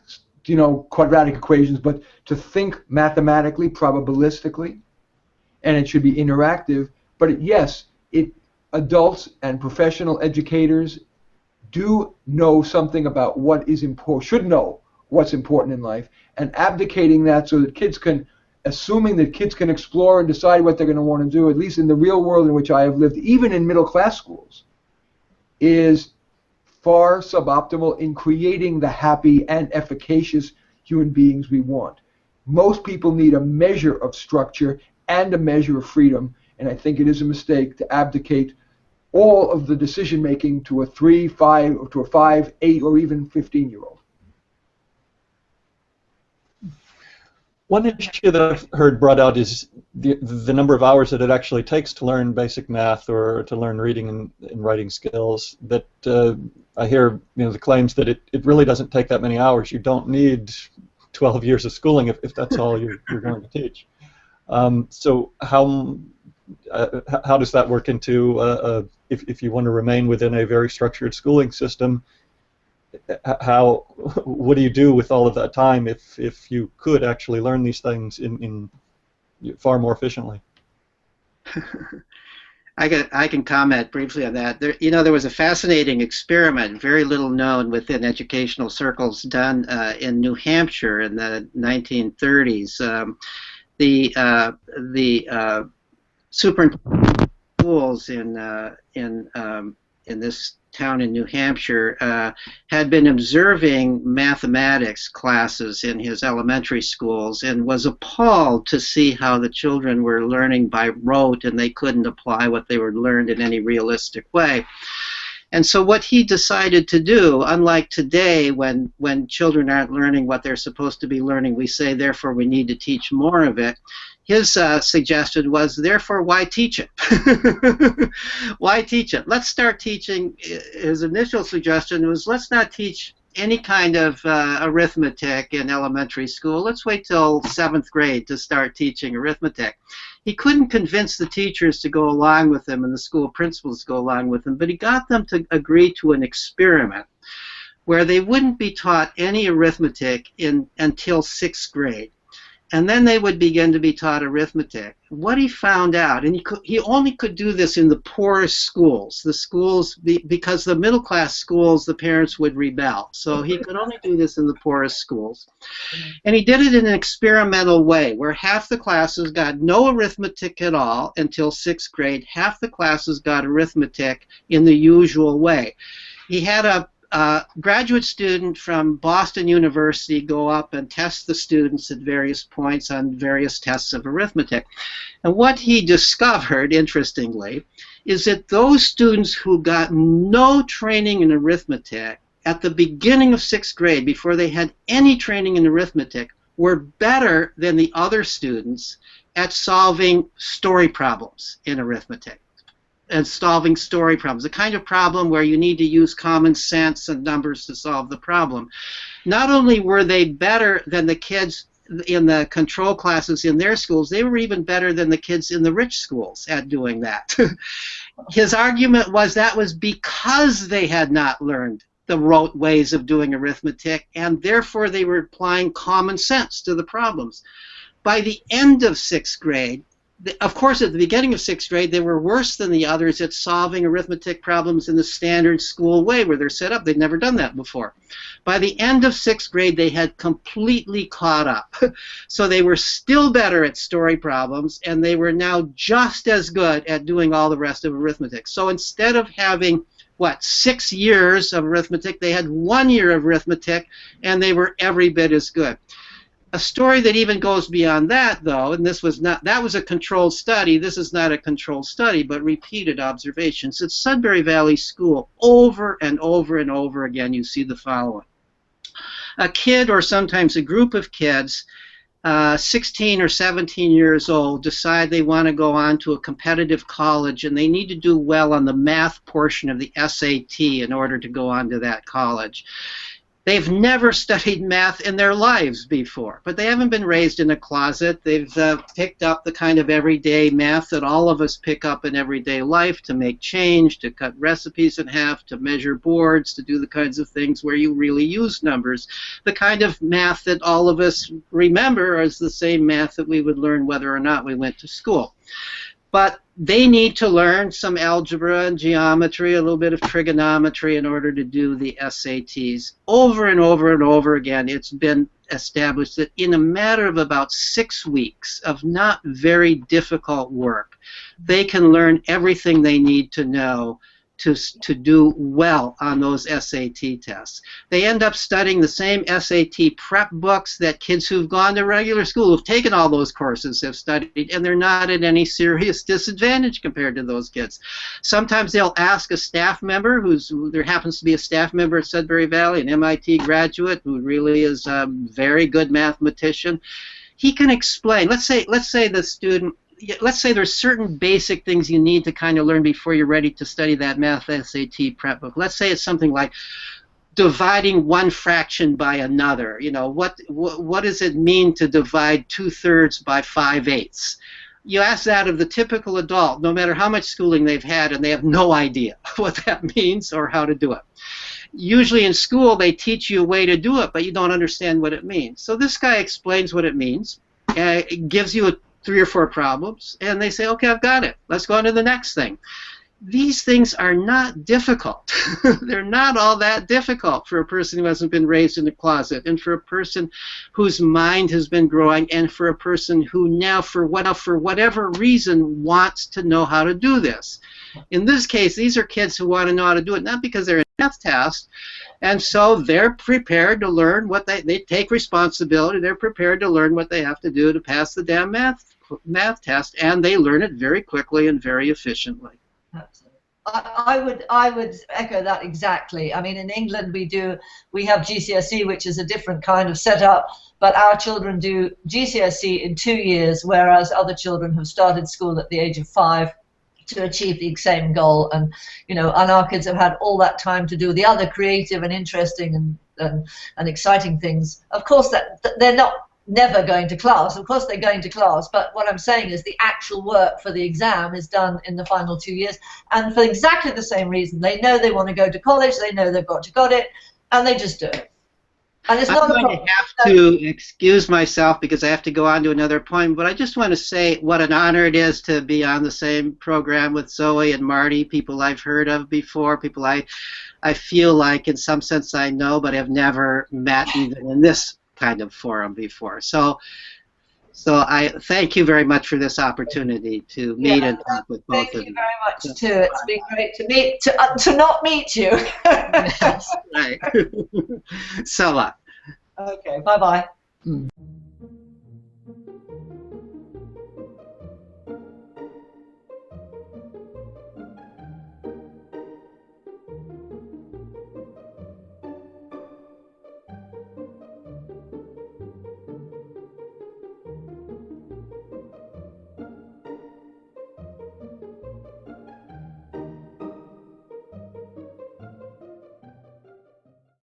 quadratic equations, but to think mathematically, probabilistically, and it should be interactive. But yes, adults and professional educators do know something about what is important, should know what's important in life, and abdicating that so that kids can, assuming that kids can explore and decide what they're going to want to do, at least in the real world in which I have lived, even in middle-class schools, is far suboptimal in creating the happy and efficacious human beings we want. Most people need a measure of structure and a measure of freedom, and I think it is a mistake to abdicate all of the decision-making to a 3, 5, or to a 5, 8, or even 15-year-old. One issue that I've heard brought out is the number of hours that it actually takes to learn basic math or to learn reading and writing skills. That I hear, the claims that it really doesn't take that many hours. You don't need 12 years of schooling if that's all you're going to teach. So how does that work into if you want to remain within a very structured schooling system? What do you do with all of that time if you could actually learn these things in far more efficiently? I can comment briefly on that. There was a fascinating experiment, very little known within educational circles, done in New Hampshire in the 1930s. The superintendent of schools in this town in New Hampshire had been observing mathematics classes in his elementary schools and was appalled to see how the children were learning by rote and they couldn't apply what they were learned in any realistic way. And so what he decided to do, unlike today when children aren't learning what they're supposed to be learning, we say, therefore we need to teach more of it. His suggestion was, therefore, why teach it? Why teach it? Let's start teaching. His initial suggestion was, let's not teach any kind of arithmetic in elementary school. Let's wait till 7th grade to start teaching arithmetic. He couldn't convince the teachers to go along with him and the school principals to go along with him, but he got them to agree to an experiment where they wouldn't be taught any arithmetic until 6th grade. And then they would begin to be taught arithmetic. What he found out, and he only could do this in the poorest schools, because the middle class schools, the parents would rebel. So he could only do this in the poorest schools. And he did it in an experimental way, where half the classes got no arithmetic at all until 6th grade. Half the classes got arithmetic in the usual way. He had a graduate student from Boston University go up and test the students at various points on various tests of arithmetic. And what he discovered, interestingly, is that those students who got no training in arithmetic at the beginning of 6th grade, before they had any training in arithmetic, were better than the other students at solving story problems in arithmetic. And solving story problems, the kind of problem where you need to use common sense and numbers to solve the problem. Not only were they better than the kids in the control classes in their schools, they were even better than the kids in the rich schools at doing that. His argument was that was because they had not learned the rote ways of doing arithmetic, and therefore they were applying common sense to the problems. By the end of 6th grade, of course, at the beginning of 6th grade, they were worse than the others at solving arithmetic problems in the standard school way where they're set up. They'd never done that before. By the end of 6th grade, they had completely caught up. So they were still better at story problems, and they were now just as good at doing all the rest of arithmetic. So instead of having, 6 years of arithmetic, they had 1 year of arithmetic, and they were every bit as good. A story that even goes beyond that, though, and that was a controlled study. This is not a controlled study, but repeated observations. At Sudbury Valley School, over and over and over again, you see the following. A kid, or sometimes a group of kids, 16 or 17 years old, decide they want to go on to a competitive college, and they need to do well on the math portion of the SAT in order to go on to that college. They've never studied math in their lives before, but they haven't been raised in a closet. They've picked up the kind of everyday math that all of us pick up in everyday life, to make change, to cut recipes in half, to measure boards, to do the kinds of things where you really use numbers. The kind of math that all of us remember is the same math that we would learn whether or not we went to school. But they need to learn some algebra and geometry, a little bit of trigonometry in order to do the SATs. Over and over and over again, it's been established that in a matter of about 6 weeks of not very difficult work, they can learn everything they need to know to do well on those SAT tests. They end up studying the same SAT prep books that kids who've gone to regular school, who've taken all those courses, have studied, and they're not at any serious disadvantage compared to those kids. Sometimes they'll ask a staff member, there happens to be a staff member at Sudbury Valley, an MIT graduate who really is a very good mathematician. He can explain. Let's say the student, let's say there's certain basic things you need to kind of learn before you're ready to study that math SAT prep book. Let's say it's something like dividing one fraction by another. You know, what does it mean to divide 2/3 by 5/8? You ask that of the typical adult, no matter how much schooling they've had, and they have no idea what that means or how to do it. Usually in school they teach you a way to do it, but you don't understand what it means. So this guy explains what it means, it gives you 3 or 4 problems, and they say, okay, I've got it. Let's go on to the next thing. These things are not difficult. They're not all that difficult for a person who hasn't been raised in a closet, and for a person whose mind has been growing, and for a person who now, for whatever reason, wants to know how to do this. In this case, these are kids who want to know how to do it, not because they're in a math test, and so they're prepared to learn what they take responsibility. They're prepared to learn what they have to do to pass the damn math test, and they learn it very quickly and very efficiently. Absolutely. I would echo that exactly. I mean, in England we have GCSE, which is a different kind of setup, but our children do GCSE in 2 years, whereas other children have started school at the age of 5 to achieve the same goal. And and our kids have had all that time to do the other creative and interesting and exciting things. Of course, that they're not never going to class. Of course they're going to class, but what I'm saying is the actual work for the exam is done in the final 2 years, and for exactly the same reason. They know they want to go to college, they know they've got it, and they just do it. And it's not I'm going to have to excuse myself because I have to go on to another point, but I just want to say what an honor it is to be on the same program with Zoe and Marty, people I've heard of before, people I feel like in some sense I know but have never met even in this kind of forum before. So I thank you very much for this opportunity to meet and talk with both of you. Thank you very much too. It's been great to meet to not meet you. Right. So Okay. Bye bye.